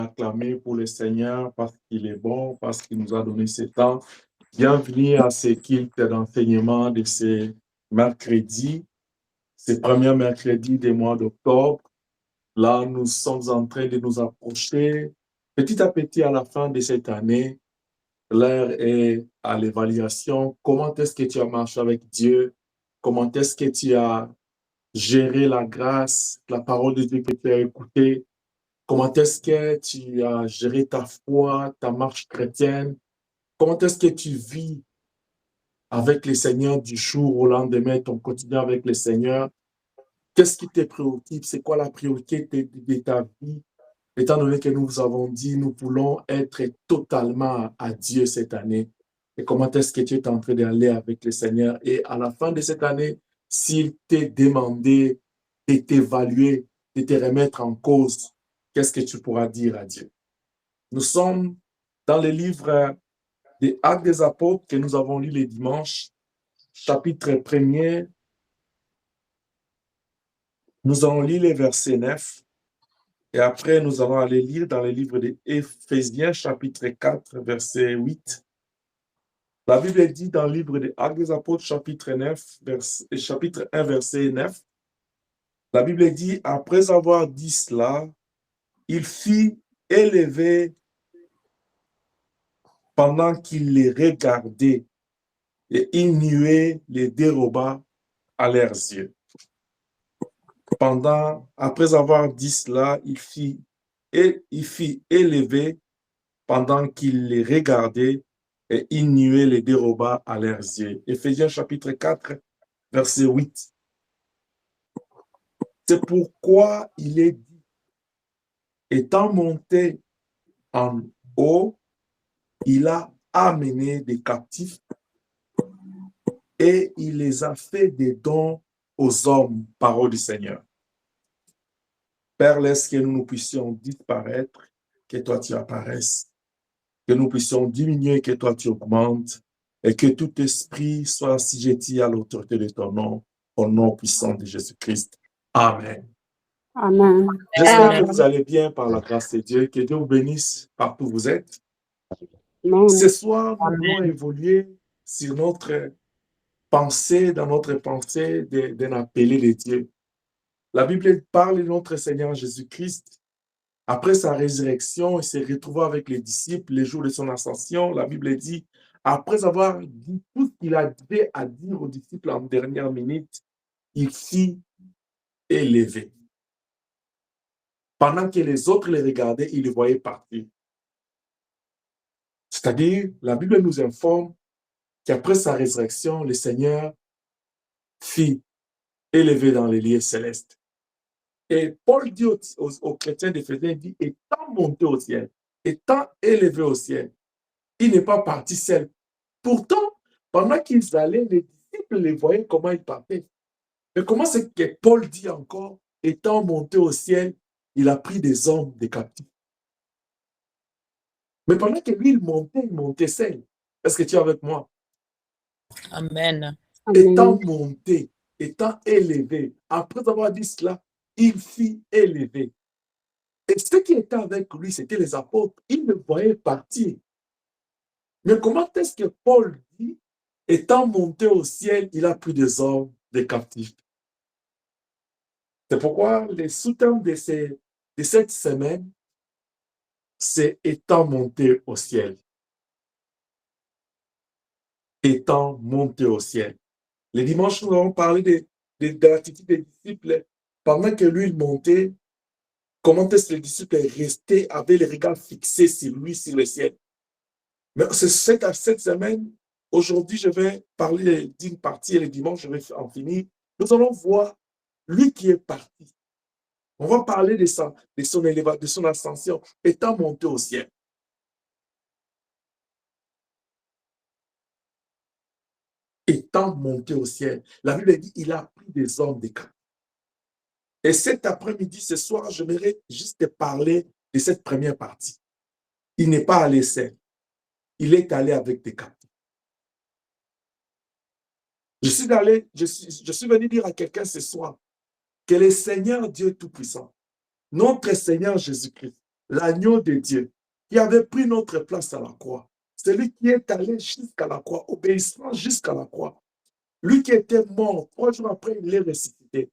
acclamer pour le Seigneur parce qu'il est bon, parce qu'il nous a donné ce temps. Bienvenue à ce culte d'enseignement de ce mercredi, ce premier mercredi du mois d'octobre. Là, nous sommes en train de nous approcher petit à petit à la fin de cette année. L'heure est à l'évaluation. Comment est-ce que tu as marché avec Dieu? Comment est-ce que tu as géré la grâce, la parole de Dieu que tu as écoutée? Comment est-ce que tu as géré ta foi, ta marche chrétienne? Comment est-ce que tu vis avec le Seigneur du jour au lendemain, ton quotidien avec le Seigneur? Qu'est-ce qui te préoccupe? C'est quoi la priorité de ta vie? Étant donné que nous vous avons dit, nous voulons être totalement à Dieu cette année. Et comment est-ce que tu es en train d'aller avec le Seigneur? Et à la fin de cette année, s'il t'est demandé de t'évaluer, de te remettre en cause, qu'est-ce que tu pourras dire à Dieu? Nous sommes dans le livre des Actes des Apôtres que nous avons lu les dimanches, chapitre 1er. Nous allons lire les versets 9 et après nous allons aller lire dans le livre des Éphésiens, chapitre 4, verset 8. La Bible dit dans le livre des Actes des Apôtres, chapitre 1, verset 9, la Bible dit, après avoir dit cela, il fit élever pendant qu'il les regardait et il nuait les déroba à leurs yeux. Après avoir dit cela, il fit élever pendant qu'il les regardait et il nuait les déroba à leurs yeux. Éphésiens chapitre 4, verset 8. C'est pourquoi il est dit, étant monté en haut, il a amené des captifs et il les a fait des dons aux hommes, parole du Seigneur. Père, laisse que nous puissions disparaître, que toi tu apparaisses, que nous puissions diminuer, que toi tu augmentes, et que tout esprit soit assujetti à l'autorité de ton nom, au nom puissant de Jésus-Christ. Amen. Amen. J'espère que vous allez bien par la grâce de Dieu, que Dieu vous bénisse partout où vous êtes. Amen. Ce soir, nous allons évoluer sur notre pensée, dans notre pensée d'un appelé de Dieu. La Bible parle de notre Seigneur Jésus-Christ. Après sa résurrection, il s'est retrouvé avec les disciples les jours de son ascension. La Bible dit, après avoir dit tout ce qu'il avait à dire aux disciples en dernière minute, il fit élever. Pendant que les autres les regardaient, ils les voyaient partir. C'est-à-dire, la Bible nous informe qu'après sa résurrection, le Seigneur fit élever dans les lieux célestes. Et Paul dit aux chrétiens d'Éphésiens, il dit, étant monté au ciel, étant élevé au ciel, il n'est pas parti seul. Pourtant, pendant qu'ils allaient, les disciples les voyaient comment ils partaient. Mais comment c'est que Paul dit encore, étant monté au ciel, il a pris des hommes, des captifs. Mais pendant que lui, il montait seul. Est-ce que tu es avec moi? Amen. Étant monté, étant élevé, après avoir dit cela, il fit élever. Et ceux qui étaient avec lui, c'était les apôtres. Ils le voyaient partir. Mais comment est-ce que Paul dit, étant monté au ciel, il a pris des hommes, des captifs? C'est pourquoi les sous-termes de cette semaine, c'est étant monté au ciel. Étant monté au ciel. Les dimanches, nous avons parlé de l'attitude des disciples. Pendant que lui, il montait, comment est-ce que les disciples restaient avec les regards fixés sur lui, sur le ciel? Mais c'est cette semaine, aujourd'hui, je vais parler d'une partie et le dimanche, je vais en finir. Nous allons voir lui qui est parti. On va parler de son ascension, étant monté au ciel. Étant monté au ciel. La Bible dit, il a pris des hommes des camps. Et cet après-midi, ce soir, j'aimerais juste te parler de cette première partie. Il n'est pas allé seul. Il est allé avec des captifs. Je suis venu dire à quelqu'un ce soir que le Seigneur Dieu Tout-Puissant, notre Seigneur Jésus-Christ, l'agneau de Dieu, qui avait pris notre place à la croix. Celui qui est allé jusqu'à la croix, obéissant jusqu'à la croix. Lui qui était mort, 3 jours après, il est ressuscité.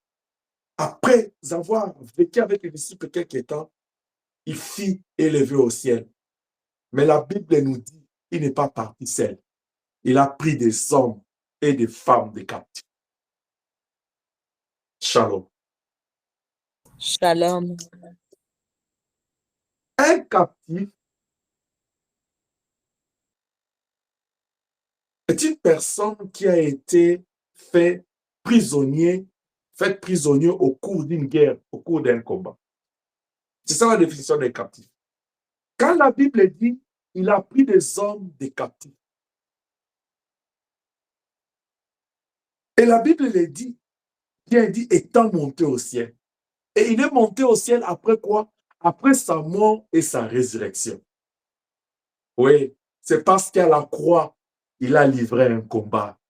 Après avoir vécu avec les disciples quelques temps, il fut élevé au ciel. Mais la Bible nous dit qu'il n'est pas parti seul. Il a pris des hommes et des femmes de captifs. Shalom. Shalom. Un captif est une personne qui a été faite prisonnier au cours d'une guerre, au cours d'un combat. C'est ça la définition des captifs. Quand la Bible dit il a pris des hommes des captifs, et la Bible le dit, bien dit, étant monté au ciel. Et il est monté au ciel après quoi? Après sa mort et sa résurrection. Oui, c'est parce qu'à la croix, il a livré un combat.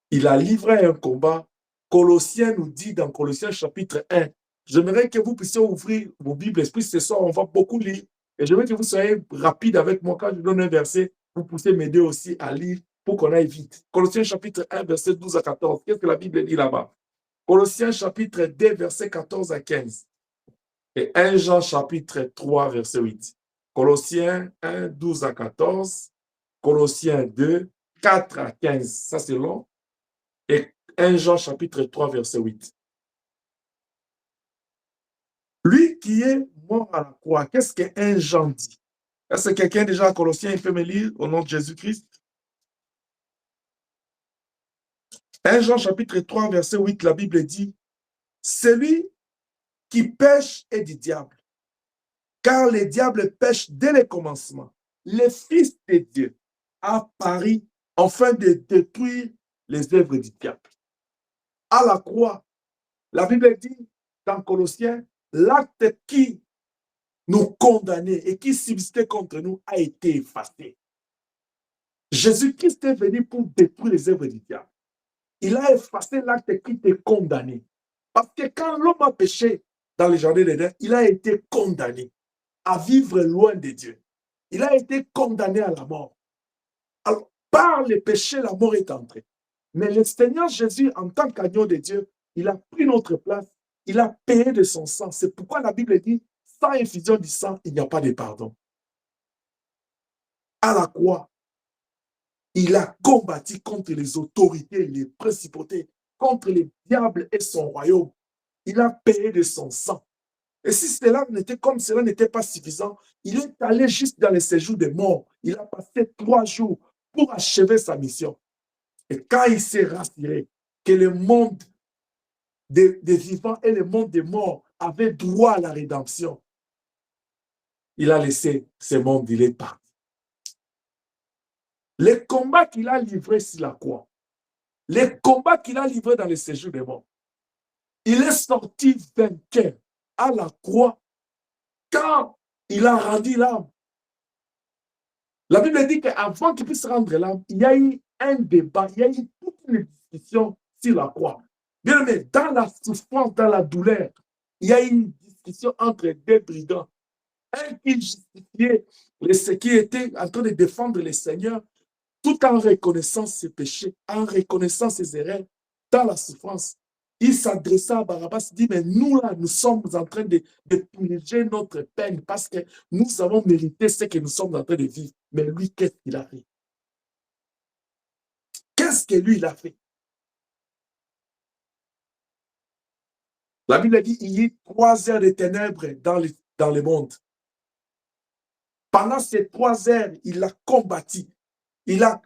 Il a livré un combat. Colossiens nous dit dans Colossiens chapitre 1, j'aimerais que vous puissiez ouvrir vos Bibles, Esprit, ce soir, on va beaucoup lire. Et je veux que vous soyez rapide avec moi. Quand je donne un verset, vous pouvez m'aider aussi à lire pour qu'on aille vite. Colossiens chapitre 1, verset 12 à 14. Qu'est-ce que la Bible dit là-bas? Colossiens chapitre 2, verset 14 à 15. Et 1 Jean chapitre 3, verset 8. Colossiens 1, 12 à 14. Colossiens 2, 4 à 15. Ça, c'est long. Et 1 Jean chapitre 3, verset 8. Lui qui est mort à la croix, qu'est-ce que 1 Jean dit? Est-ce que quelqu'un déjà à Colossiens, il peut me lire au nom de Jésus-Christ? 1 Jean chapitre 3, verset 8, la Bible dit, celui qui pêche est du diable, car le diable pêche dès le commencement. Le Fils de Dieu a paru afin de détruire les œuvres du diable. À la croix, la Bible dit dans Colossiens, l'acte qui nous condamnait et qui subsistait contre nous a été effacé. Jésus-Christ est venu pour détruire les œuvres du diable. Il a effacé l'acte qui te condamnait. Parce que quand l'homme a péché dans le jardin d'Éden, il a été condamné à vivre loin de Dieu. Il a été condamné à la mort. Alors, par le péché, la mort est entrée. Mais le Seigneur Jésus, en tant qu'agneau de Dieu, il a pris notre place. Il a payé de son sang. C'est pourquoi la Bible dit, sans effusion du sang, il n'y a pas de pardon. À la croix, il a combattu contre les autorités, les principautés, contre les diables et son royaume. Il a payé de son sang. Et si cela n'était pas suffisant, il est allé juste dans le séjour des morts. Il a passé 3 jours pour achever sa mission. Et quand il s'est rassuré que le monde des vivants et le monde des morts avaient droit à la rédemption, il a laissé ce monde, il est parti. Les combats qu'il a livrés sur la croix, les combats qu'il a livrés dans le séjour des morts, il est sorti vainqueur à la croix quand il a rendu l'âme. La Bible dit qu'avant qu'il puisse rendre l'âme, il y a eu un débat, il y a eu toute une discussion sur la croix. Bien aimé, dans la souffrance, dans la douleur, il y a eu une discussion entre deux brigands. Un qui justifiait qui était en train de défendre le Seigneur, tout en reconnaissant ses péchés, en reconnaissant ses erreurs, dans la souffrance. Il s'adressa à Barabbas, il dit, mais nous là, nous sommes en train de purger notre peine parce que nous avons mérité ce que nous sommes en train de vivre. Mais lui, qu'est-ce qu'il a fait? Qu'est-ce que lui, il a fait? La Bible dit, il y a eu 3 heures de ténèbres dans le monde. Pendant ces 3 heures, il a combattu. Il a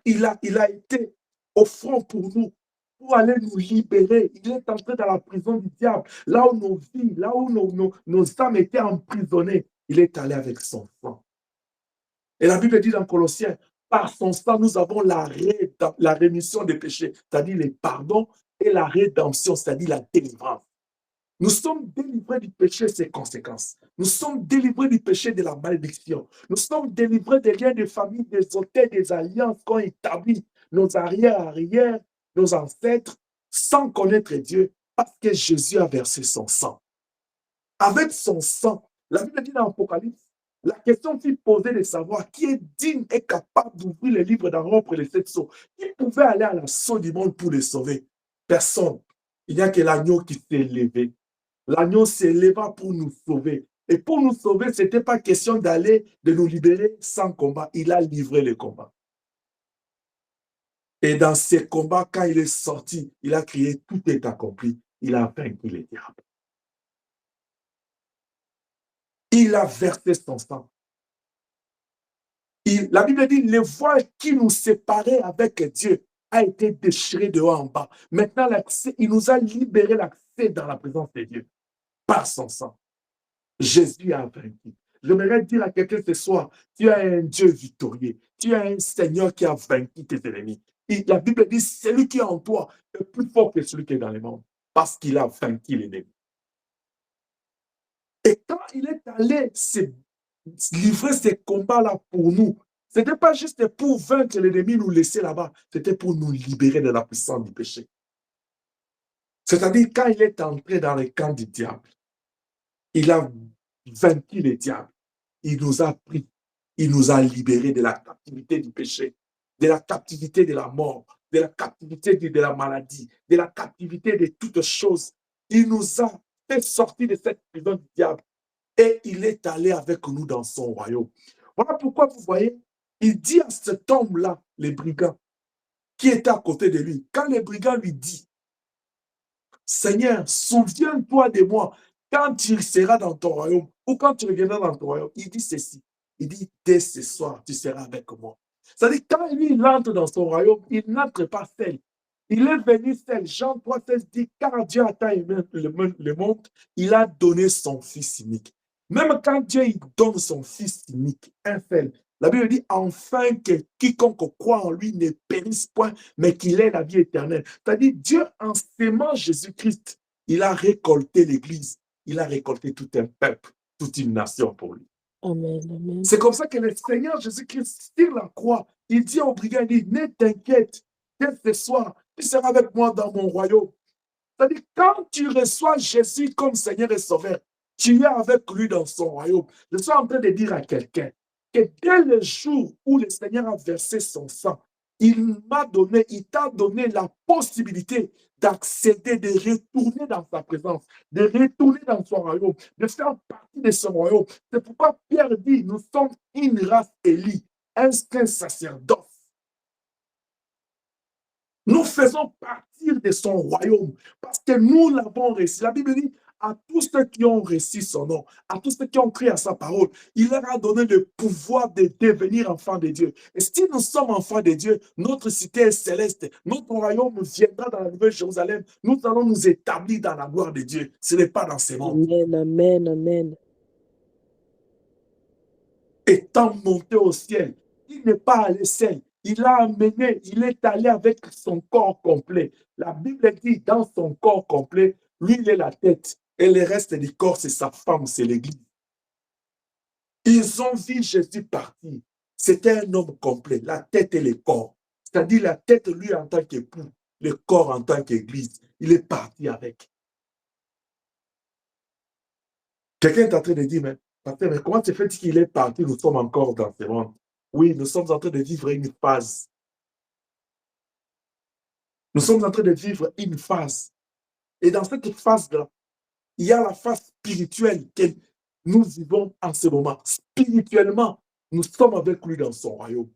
été au front pour nous, pour aller nous libérer. Il est entré dans la prison du diable, là où nos vies, là où nos âmes étaient emprisonnées. Il est allé avec son sang. Et la Bible dit dans Colossiens, par son sang, nous avons la rémission des péchés, c'est-à-dire les pardons, et la rédemption, c'est-à-dire la délivrance. Nous sommes délivrés du péché et ses conséquences. Nous sommes délivrés du péché de la malédiction. Nous sommes délivrés des liens de famille, des hôtels, des alliances qu'ont établi nos arrière-arrière, nos ancêtres, sans connaître Dieu, parce que Jésus a versé son sang. Avec son sang, La Bible dit dans l'Apocalypse, la question fut posée de savoir qui est digne et capable d'ouvrir les livres, d'en rompre les 7 sceaux. Qui pouvait aller à l'assaut du monde pour les sauver? Personne. Il n'y a que l'agneau qui s'est levé. L'agneau s'éleva pour nous sauver. Et pour nous sauver, ce n'était pas question d'aller, de nous libérer sans combat. Il a livré le combat. Et dans ces combats, quand il est sorti, il a crié, tout est accompli. Il a vaincu les diables. Il a versé son sang. La Bible dit, le voile qui nous séparait avec Dieu a été déchiré de haut en bas. Maintenant, il nous a libéré l'accès dans la présence de Dieu par son sang. Jésus a vaincu. J'aimerais dire à quelqu'un ce soir, tu as un Dieu victorieux. Tu as un Seigneur qui a vaincu tes ennemis. Et la Bible dit, celui qui est en toi est plus fort que celui qui est dans le monde parce qu'il a vaincu l'ennemi. Et quand il est allé livrer ces combats-là pour nous, ce n'était pas juste pour vaincre l'ennemi, nous laisser là-bas, c'était pour nous libérer de la puissance du péché. C'est-à-dire, quand il est entré dans le camp du diable, il a vaincu le diable. Il nous a pris, il nous a libérés de la captivité du péché, de la captivité de la mort, de la captivité de la maladie, de la captivité de toutes choses. Il nous a fait sortir de cette prison du diable. Et il est allé avec nous dans son royaume. Voilà pourquoi vous voyez, il dit à cet homme-là, les brigands, qui était à côté de lui, quand les brigands lui disent, Seigneur, souviens-toi de moi quand tu seras dans ton royaume ou quand tu reviendras dans ton royaume. Il dit ceci, il dit, dès ce soir, tu seras avec moi. C'est-à-dire, quand lui, il entre dans son royaume, il n'entre pas seul. Il est venu seul. Jean 3,16 dit, car Dieu a tant aimé le monde, il a donné son Fils unique. Même quand Dieu il donne son Fils unique, un seul, la Bible dit, enfin que quiconque croit en lui ne périsse point, mais qu'il ait la vie éternelle. C'est-à-dire, Dieu, en s'aimant Jésus-Christ, il a récolté l'Église, il a récolté tout un peuple, toute une nation pour lui. Amen, amen. C'est comme ça que le Seigneur Jésus-Christ, sur la croix, il dit aux brigands, il dit, ne t'inquiète, dès ce soir, tu seras avec moi dans mon royaume. C'est-à-dire, quand tu reçois Jésus comme Seigneur et Sauveur, tu es avec lui dans son royaume. Je suis en train de dire à quelqu'un que dès le jour où le Seigneur a versé son sang, il t'a donné la possibilité d'accéder, de retourner dans sa présence, de retourner dans son royaume, de faire partie de son royaume. C'est pourquoi Pierre dit, nous sommes une race élie, un sacerdoce. Nous faisons partir de son royaume parce que nous l'avons reçu. La Bible dit, à tous ceux qui ont reçu son nom, à tous ceux qui ont crié à sa parole, il leur a donné le pouvoir de devenir enfants de Dieu. Et si nous sommes enfants de Dieu, notre cité est céleste, notre royaume viendra dans la nouvelle Jérusalem, nous allons nous établir dans la gloire de Dieu. Ce n'est pas dans ces mondes. Amen, amen, amen. Étant monté au ciel, il n'est pas allé seul. Il a amené, il est allé avec son corps complet. La Bible dit, dans son corps complet, lui, il est la tête. Et le reste du corps, c'est sa femme, c'est l'Église. Ils ont vu Jésus partir. C'était un homme complet, la tête et le corps. C'est-à-dire la tête, lui, en tant qu'époux, le corps en tant qu'Église. Il est parti avec. Quelqu'un est en train de dire, mais comment tu fais qu'il est parti, nous sommes encore dans ce monde? Oui, nous sommes en train de vivre une phase. Nous sommes en train de vivre une phase. Et dans cette phase-là, il y a la phase spirituelle que nous vivons en ce moment. Spirituellement, nous sommes avec lui dans son royaume.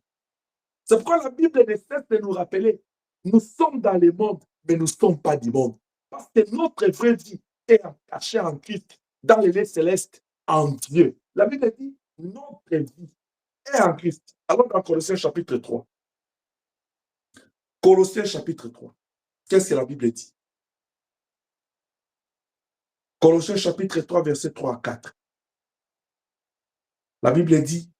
C'est pourquoi la Bible ne cesse de nous rappeler, nous sommes dans le monde, mais nous ne sommes pas du monde. Parce que notre vraie vie est cachée en Christ, dans les lieux célestes, en Dieu. La Bible dit, notre vie est en Christ. Alors dans Colossiens chapitre 3. Colossiens chapitre 3. Qu'est-ce que la Bible dit? Colossiens chapitre 3, verset 3 à 4. La Bible dit,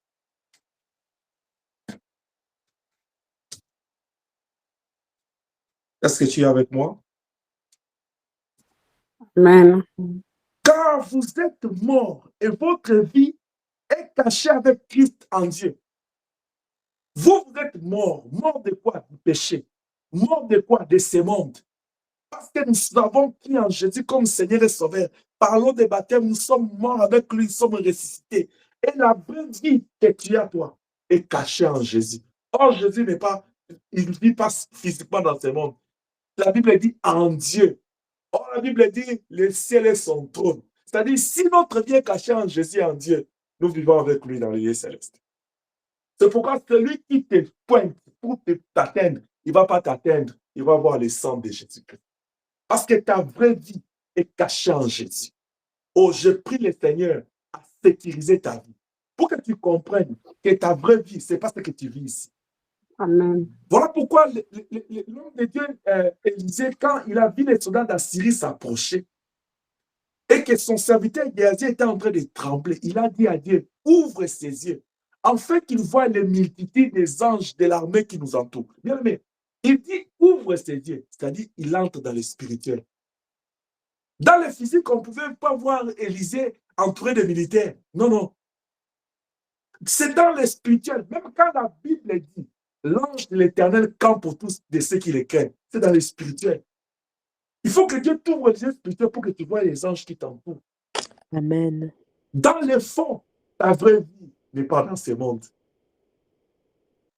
est-ce que tu es avec moi? Amen. Car vous êtes morts et votre vie est cachée avec Christ en Dieu. Vous êtes morts. Morts de quoi? Du péché. Morts de quoi? De ce monde. Parce que nous avons pris en Jésus comme Seigneur et Sauveur. parlons des baptêmes, nous sommes morts avec lui, nous sommes ressuscités. Et la vraie vie que tu as, toi, est cachée en Jésus. Or, Jésus n'est pas, il ne vit pas physiquement dans ce monde. La Bible dit en Dieu. Or, la Bible dit le ciel est son trône. C'est-à-dire, si notre vie est cachée en Jésus et en Dieu, nous vivons avec lui dans les lieux célestes. C'est pourquoi celui qui te pointe pour t'atteindre, il ne va pas t'atteindre, il va voir le sang de Jésus-Christ. Parce que ta vraie vie est cachée en Jésus. Oh, je prie le Seigneur à sécuriser ta vie. Pour que tu comprennes que ta vraie vie, ce n'est pas ce que tu vis ici. Amen. Voilà pourquoi l'homme de Dieu, Élisée, quand il a vu les soldats d'Assyrie s'approcher et que son serviteur Géasi était en train de trembler, il a dit à Dieu, ouvre ses yeux, afin qu'il voie les multitudes des anges de l'armée qui nous entourent. Bien aimé, il dit, ouvre ses yeux, c'est-à-dire il entre dans le spirituel. Dans le physique, on ne pouvait pas voir Élisée entouré de militaires. Non, non. C'est dans le spirituel. Même quand la Bible dit, l'ange de l'Éternel campe pour tous de ceux qui les craignent. C'est dans le spirituel. Il faut que Dieu t'ouvre les yeux spirituels pour que tu vois les anges qui t'entourent. Amen. Dans le fond, ta vraie vie n'est pas dans ce monde.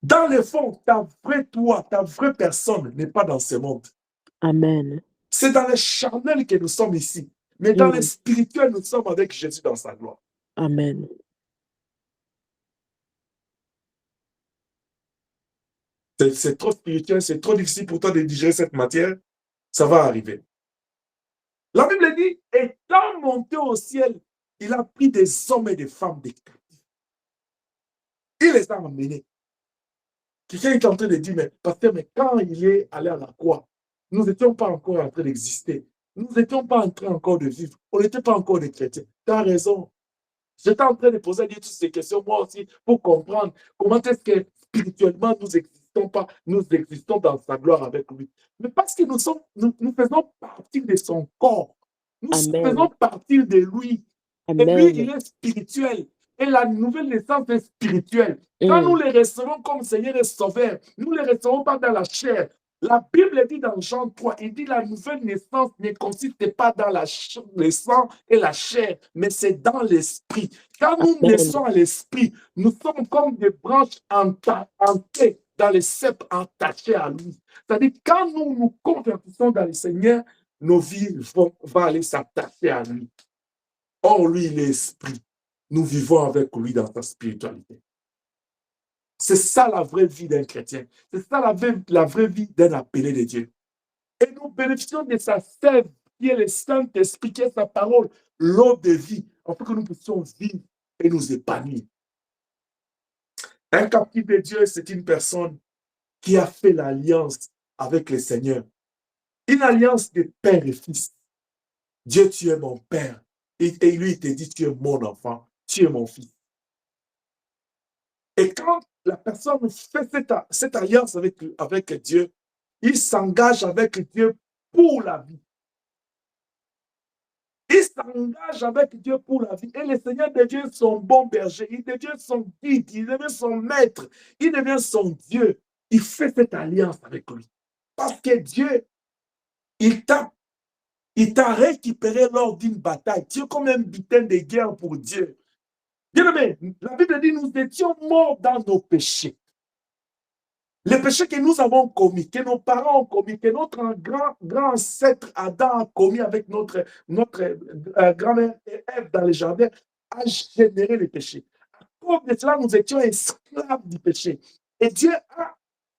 Dans le fond, ta vraie toi, ta vraie personne n'est pas dans ce monde. Amen. C'est dans le charnel que nous sommes ici. Mais dans le spirituel, nous sommes avec Jésus dans sa gloire. Amen. C'est trop spirituel, c'est trop difficile pour toi de digérer cette matière. Ça va arriver. La Bible dit, étant monté au ciel, il a pris des hommes et des femmes des captifs. Il les a emmenés. Quelqu'un est en train de dire, mais pasteur, mais quand il est allé à la croix, nous n'étions pas encore en train d'exister. Nous n'étions pas en train encore de vivre. On n'était pas encore des chrétiens. Tu as raison. J'étais en train de poser à Dieu toutes ces questions, moi aussi, pour comprendre comment est-ce que spirituellement nous existons dans sa gloire avec lui. Mais parce que nous faisons partie de son corps. Nous faisons partie de lui. Amen. Et lui, il est spirituel. Et la nouvelle naissance est spirituelle. Quand nous les recevons comme Seigneur et Sauveur, nous ne les recevons pas dans la chair. La Bible dit dans Jean 3, il dit la nouvelle naissance ne consiste pas dans le sang et la chair, mais c'est dans l'esprit. Quand nous naissons à l'esprit, nous sommes comme des branches entées dans les cèpes attachées à lui. C'est-à-dire quand nous nous convertissons dans le Seigneur, nos vies vont aller s'attacher à lui. Or, lui, il est esprit. Nous vivons avec lui dans sa spiritualité. C'est ça la vraie vie d'un chrétien. C'est ça la vraie vie d'un appelé de Dieu. Et nous bénéficions de sa sève, qui est le Saint-Esprit, qui est sa parole, l'eau de vie, afin que nous puissions vivre et nous épanouir. Un captif de Dieu, c'est une personne qui a fait l'alliance avec le Seigneur. Une alliance de père et fils. Dieu, tu es mon père. Et lui, il te dit, tu es mon enfant, tu es mon fils. Et quand la personne fait cette alliance avec Dieu, il s'engage avec Dieu pour la vie. Il s'engage avec Dieu pour la vie. Et le Seigneur devient son bon berger. Il devient son guide. Il devient son maître. Il devient son Dieu. Il fait cette alliance avec lui. Parce que Dieu, il t'a récupéré lors d'une bataille. Tu es comme un butin de guerre pour Dieu. Bien aimé, la Bible dit nous étions morts dans nos péchés. Les péchés que nous avons commis, que nos parents ont commis, que notre grand ancêtre Adam a commis avec notre grand-mère Ève dans le jardin, a généré les péchés. À cause de cela, nous étions esclaves du péché. Et Dieu a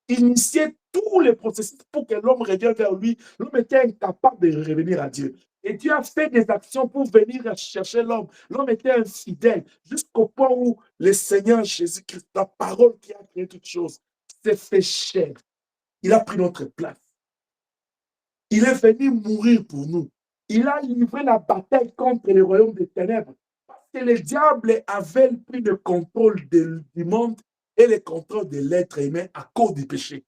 initié tous les processus pour que l'homme revienne vers lui. L'homme était incapable de revenir à Dieu. Et Dieu a fait des actions pour venir chercher l'homme. L'homme était infidèle jusqu'au point où le Seigneur Jésus-Christ, la parole qui a créé toutes choses, s'est fait chair. Il a pris notre place. Il est venu mourir pour nous. Il a livré la bataille contre le royaume des ténèbres. Parce que le diable avait pris le contrôle du monde et le contrôle de l'être humain à cause du péché.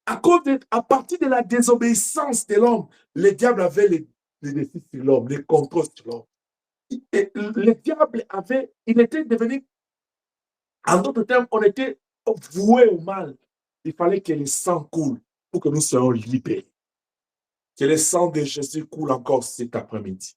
À partir de la désobéissance de l'homme, le diable avait le défi sur l'homme, le contrôle sur l'homme. Le diable il était devenu, en d'autres termes, on était voué au mal. Il fallait que le sang coule pour que nous soyons libérés. Que le sang de Jésus coule encore cet après-midi.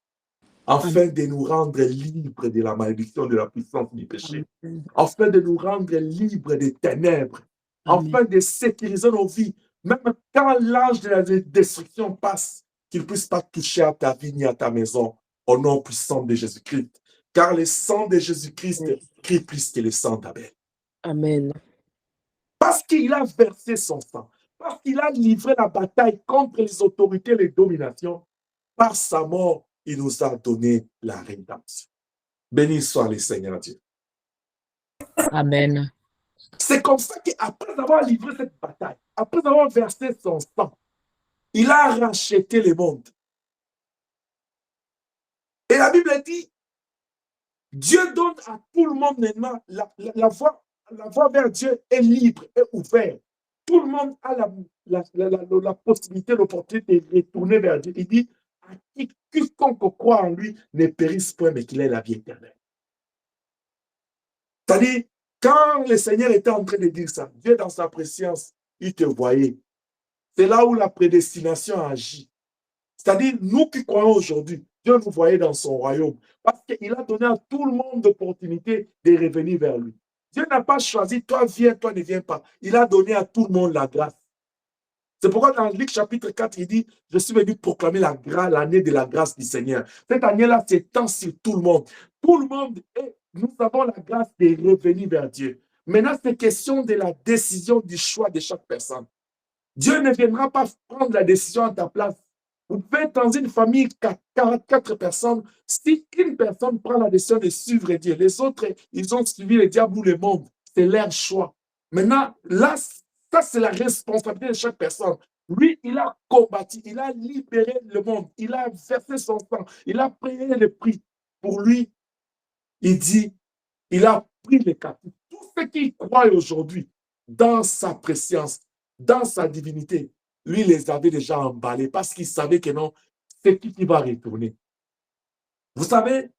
afin de nous rendre libres de la malédiction, de la puissance du péché, Amen. afin de nous rendre libres des ténèbres, Amen. afin de sécuriser nos vies, même quand l'âge de la destruction passe, qu'il ne puisse pas toucher à ta vie ni à ta maison, au nom puissant de Jésus-Christ. Car le sang de Jésus-Christ crie plus que le sang d'Abel. Amen. Parce qu'il a versé son sang, parce qu'il a livré la bataille contre les autorités, les dominations, par sa mort, il nous a donné la rédemption. Béni soit le Seigneur Dieu. Amen. C'est comme ça qu'après avoir livré cette bataille, après avoir versé son sang, il a racheté le monde. Et la Bible dit, Dieu donne à tout le monde maintenant la voie vers Dieu est libre, est ouverte. Tout le monde a la possibilité, l'opportunité de retourner vers Dieu. Il dit, à quiconque croit en lui ne périsse point, mais qu'il ait la vie éternelle. C'est-à-dire, quand le Seigneur était en train de dire ça, Dieu dans sa préscience, il te voyait. C'est là où la prédestination agit. C'est-à-dire, nous qui croyons aujourd'hui, Dieu nous voyait dans son royaume parce qu'il a donné à tout le monde l'opportunité de revenir vers lui. Dieu n'a pas choisi, toi viens, toi ne viens pas. Il a donné à tout le monde la grâce. C'est pourquoi dans Luc chapitre 4, il dit, je suis venu proclamer l'année de la grâce du Seigneur. Cette année-là s'étend sur tout le monde. Tout le monde, nous avons la grâce de revenir vers Dieu. Maintenant, c'est question de la décision, du choix de chaque personne. Dieu ne viendra pas prendre la décision à ta place. Vous pouvez être dans une famille 44 personnes. Si une personne prend la décision de suivre Dieu, les autres, ils ont suivi le diable ou le monde. C'est leur choix. Maintenant, là, ça, c'est la responsabilité de chaque personne. Lui, il a combattu, il a libéré le monde, il a versé son sang, il a payé le prix. Pour lui, il dit, il a pris les captifs. Tous ceux qui croient aujourd'hui dans sa préscience, dans sa divinité, lui les avait déjà emballés parce qu'il savait que non, c'est qui va retourner. Vous savez,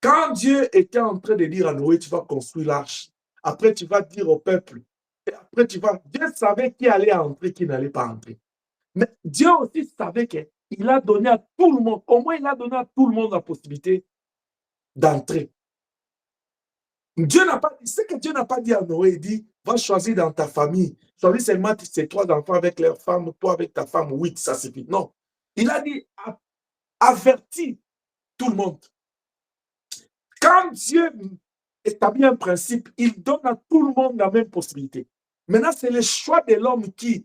quand Dieu était en train de dire à Noé, tu vas construire l'arche, après tu vas dire au peuple, et après Dieu savait qui allait entrer, qui n'allait pas entrer. Mais Dieu aussi savait qu'il a donné à tout le monde, au moins il a donné à tout le monde la possibilité d'entrer. Dieu n'a pas dit, c'est que Dieu n'a pas dit à Noé, il dit, va choisir dans ta famille, choisis seulement ces 3 enfants avec leurs femmes, toi avec ta femme, 8, ça suffit. Non. Il a dit, avertis tout le monde. Quand Dieu établit un principe, il donne à tout le monde la même possibilité. Maintenant, c'est le choix de l'homme qui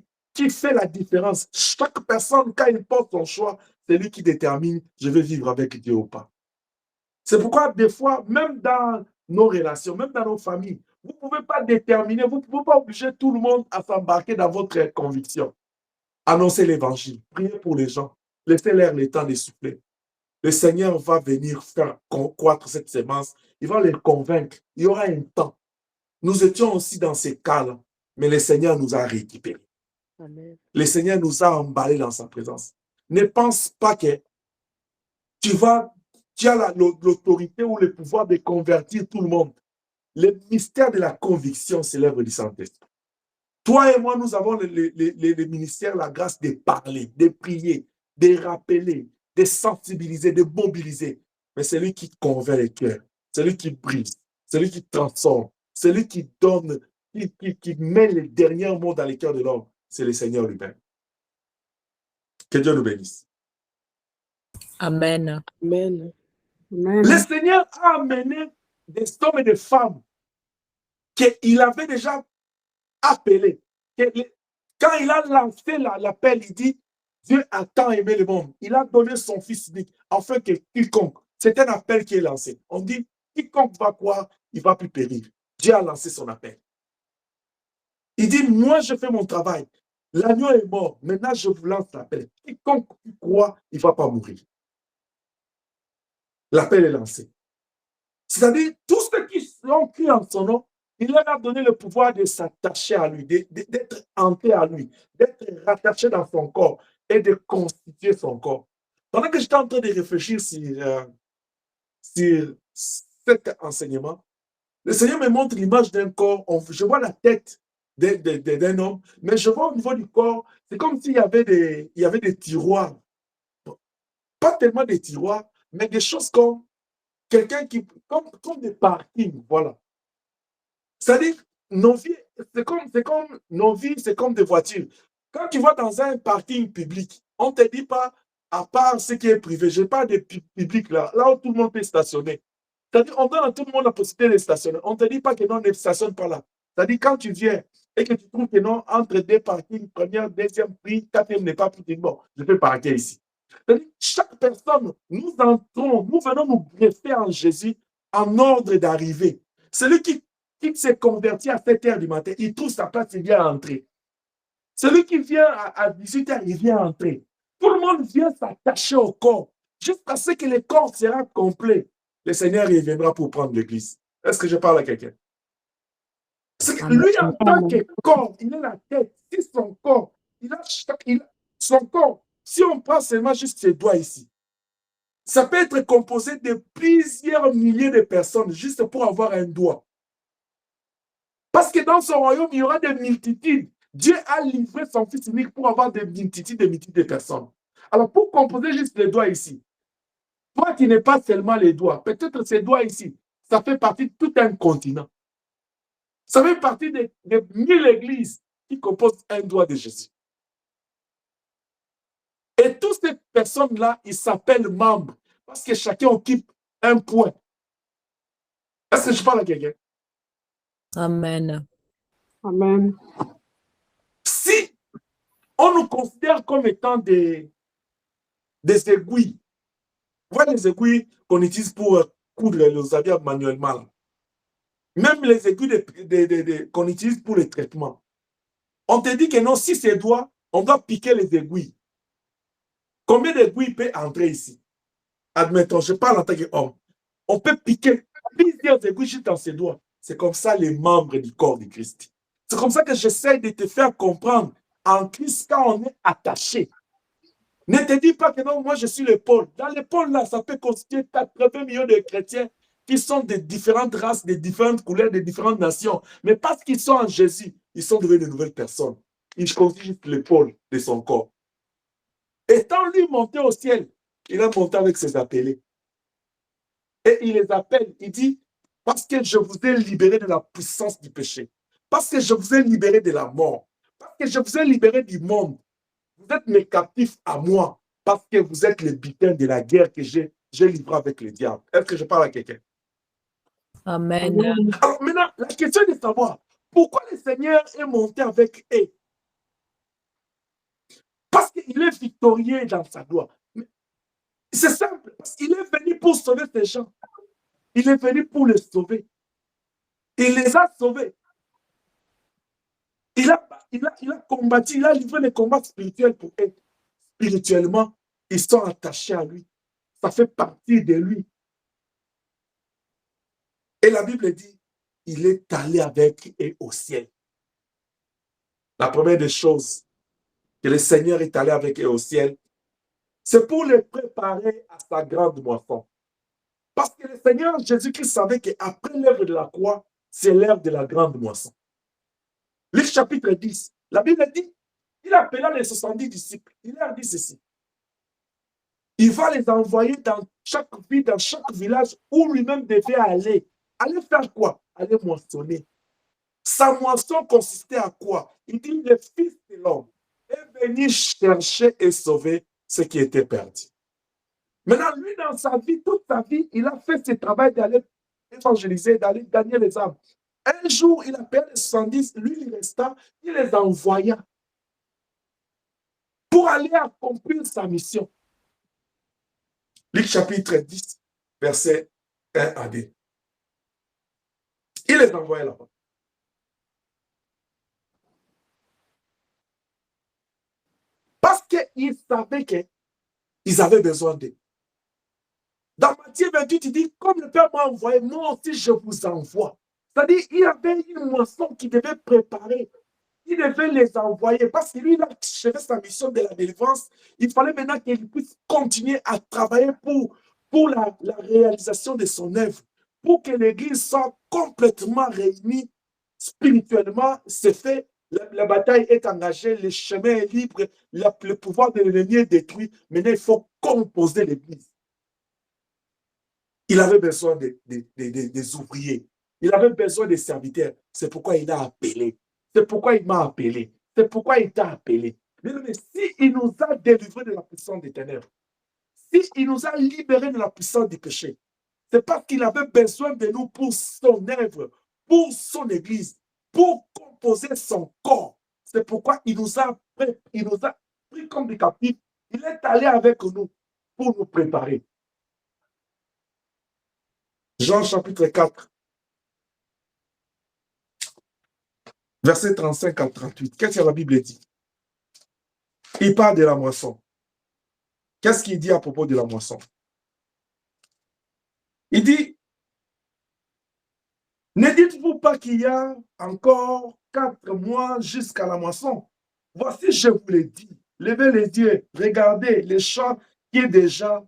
fait la différence. Chaque personne, quand il porte son choix, c'est lui qui détermine, je vais vivre avec Dieu ou pas. C'est pourquoi, des fois, même dans nos relations, même dans nos familles, vous ne pouvez pas déterminer, vous ne pouvez pas obliger tout le monde à s'embarquer dans votre conviction. Annoncez l'évangile, priez pour les gens, laissez-leur le temps de souffler. Le Seigneur va venir faire croître cette sémence, il va les convaincre, il y aura un temps. Nous étions aussi dans ces cas-là, mais le Seigneur nous a récupérés. Amen. Le Seigneur nous a emballés dans sa présence. Ne pense pas que tu as l'autorité ou le pouvoir de convertir tout le monde. Le mystère de la conviction, c'est l'œuvre du Saint-Esprit. Toi et moi, nous avons le ministère, la grâce de parler, de prier, de rappeler, de sensibiliser, de mobiliser. Mais c'est lui qui convainc les cœurs, c'est lui qui brise, c'est lui qui transforme, c'est lui qui donne, qui met les derniers mots dans les cœurs de l'homme. C'est le Seigneur lui-même. Que Dieu nous bénisse. Amen. Amen. Amen. Le Seigneur a amené des hommes et des femmes qu'il avait déjà appelés. Quand il a lancé l'appel, il dit, Dieu a tant aimé le monde. Il a donné son Fils unique, afin que quiconque, c'est un appel qui est lancé. On dit, quiconque va croire, il ne va plus périr. Dieu a lancé son appel. Il dit, moi je fais mon travail. L'agneau est mort. Maintenant, je vous lance l'appel. Quiconque croit, il ne va pas mourir. L'appel est lancé. C'est-à-dire, tous ceux qui ont cru en son nom, il leur a donné le pouvoir de s'attacher à lui, d'être entré à lui, d'être rattaché dans son corps et de constituer son corps. Pendant que j'étais en train de réfléchir sur cet enseignement, le Seigneur me montre l'image d'un corps. Je vois la tête d'un homme, mais je vois au niveau du corps, c'est comme s'il y avait des tiroirs. Pas tellement des tiroirs, mais des choses comme quelqu'un qui, comme des parkings, voilà. C'est-à-dire, nos vies, nos vies, c'est comme des voitures. Quand tu vas dans un parking public, on ne te dit pas, à part ce qui est privé, je parle des publics là où tout le monde peut stationner. C'est-à-dire, on donne à tout le monde la possibilité de stationner. On ne te dit pas que non, ne stationne pas là. C'est-à-dire, quand tu viens et que tu trouves que non, entre deux parkings, première, deuxième prix, quatrième n'est pas plus, bon, je peux parquer ici. C'est-à-dire, chaque personne, nous entrons, nous venons nous greffer en Jésus en ordre d'arrivée. Celui qui s'est converti à 7 h du matin, il trouve sa place, il vient entrer. Celui qui vient à 18 h, il vient entrer. Tout le monde vient s'attacher au corps, jusqu'à ce que le corps sera complet. Le Seigneur reviendra pour prendre l'église. Est-ce que je parle à quelqu'un? Lui, en tant que corps, il est la tête. Si son corps, son corps, si on prend seulement juste ses doigts ici, ça peut être composé de plusieurs milliers de personnes juste pour avoir un doigt. Parce que dans son royaume, il y aura des multitudes. Dieu a livré son Fils unique pour avoir des multitudes de personnes. Alors, pour composer juste les doigts ici, toi qui n'es pas seulement les doigts, peut-être ces doigts ici, ça fait partie de tout un continent. Ça fait partie des 1000 églises qui composent un doigt de Jésus. Et toutes ces personnes-là, ils s'appellent membres parce que chacun occupe un point. Est-ce que je parle à quelqu'un? Amen. Amen. Si on nous considère comme étant des aiguilles, voilà les aiguilles qu'on utilise pour coudre les habits manuellement. Même les aiguilles qu'on utilise pour le traitement. On te dit que non, si c'est doigt, on doit piquer les aiguilles. Combien d'aiguilles peut entrer ici? Admettons, je parle en tant qu'homme. On peut piquer plusieurs aiguilles juste dans ses doigts. C'est comme ça les membres du corps de Christ. C'est comme ça que j'essaie de te faire comprendre en Christ quand on est attaché. Ne te dis pas que non, moi je suis l'épaule. Dans l'épaule là, ça peut constituer 80 millions de chrétiens qui sont de différentes races, de différentes couleurs, de différentes nations. Mais parce qu'ils sont en Jésus, ils sont devenus de nouvelles personnes. Ils constituent juste l'épaule de son corps. Étant lui monté au ciel, il a monté avec ses appelés. Et il les appelle, il dit, parce que je vous ai libéré de la puissance du péché, parce que je vous ai libéré de la mort, parce que je vous ai libéré du monde, vous êtes mes captifs à moi, parce que vous êtes les butins de la guerre que j'ai livré avec le diable. Est-ce que je parle à quelqu'un? Amen. Alors maintenant, la question est de savoir, pourquoi le Seigneur est monté avec eux? Parce qu'il est victorieux dans sa gloire. C'est simple, parce qu'il est venu pour sauver ces gens. Il est venu pour les sauver. Il les a sauvés. Il a combattu, il a livré les combats spirituels pour eux. Spirituellement, ils sont attachés à lui. Ça fait partie de lui. Et la Bible dit, il est allé avec eux au ciel. La première des choses que le Seigneur est allé avec eux au ciel, c'est pour les préparer à sa grande moisson. Parce que le Seigneur Jésus-Christ savait qu'après l'œuvre de la croix, c'est l'heure de la grande moisson. Luc chapitre 10, la Bible dit, il appela les 70 disciples. Il leur dit ceci. Il va les envoyer dans chaque ville, dans chaque village où lui-même devait aller. Aller faire quoi? Aller moissonner. Sa moisson consistait à quoi? Il dit, le Fils de l'homme est venu chercher et sauver ce qui était perdu. Maintenant, lui, dans sa vie, toute sa vie, il a fait ce travail d'aller évangéliser, d'aller gagner les âmes. Un jour, il appelle les 70, lui, il resta, il les envoya pour aller accomplir sa mission. Luc chapitre 10, verset 1 à 2. Il les envoya là-bas. Parce qu'il savait qu'ils avaient besoin d'eux. Dans Matthieu 28, il dit, comme le Père m'a envoyé, moi aussi je vous envoie. C'est-à-dire, il y avait une moisson qu'il devait préparer. Il devait les envoyer parce que lui, il a achevé sa mission de la délivrance. Il fallait maintenant qu'il puisse continuer à travailler pour la réalisation de son œuvre, pour que l'Église soit complètement réunie spirituellement. C'est fait, la bataille est engagée, le chemin est libre, le pouvoir de l'ennemi est détruit. Maintenant, il faut composer l'Église. Il avait besoin des ouvriers. Il avait besoin des serviteurs. C'est pourquoi il a appelé. C'est pourquoi il m'a appelé. C'est pourquoi il t'a appelé. Mais s'il nous a délivrés de la puissance des ténèbres, s'il nous a libérés de la puissance du péché, c'est parce qu'il avait besoin de nous pour son œuvre, pour son église, pour composer son corps. C'est pourquoi il nous a pris comme des captifs. Il est allé avec nous pour nous préparer. Jean chapitre 4, verset 35 à 38. Qu'est-ce que la Bible dit? Il parle de la moisson. Qu'est-ce qu'il dit à propos de la moisson? Il dit, ne dites-vous pas qu'il y a encore 4 mois jusqu'à la moisson? Voici, je vous l'ai dit. Levez les yeux, regardez les champs qui déjà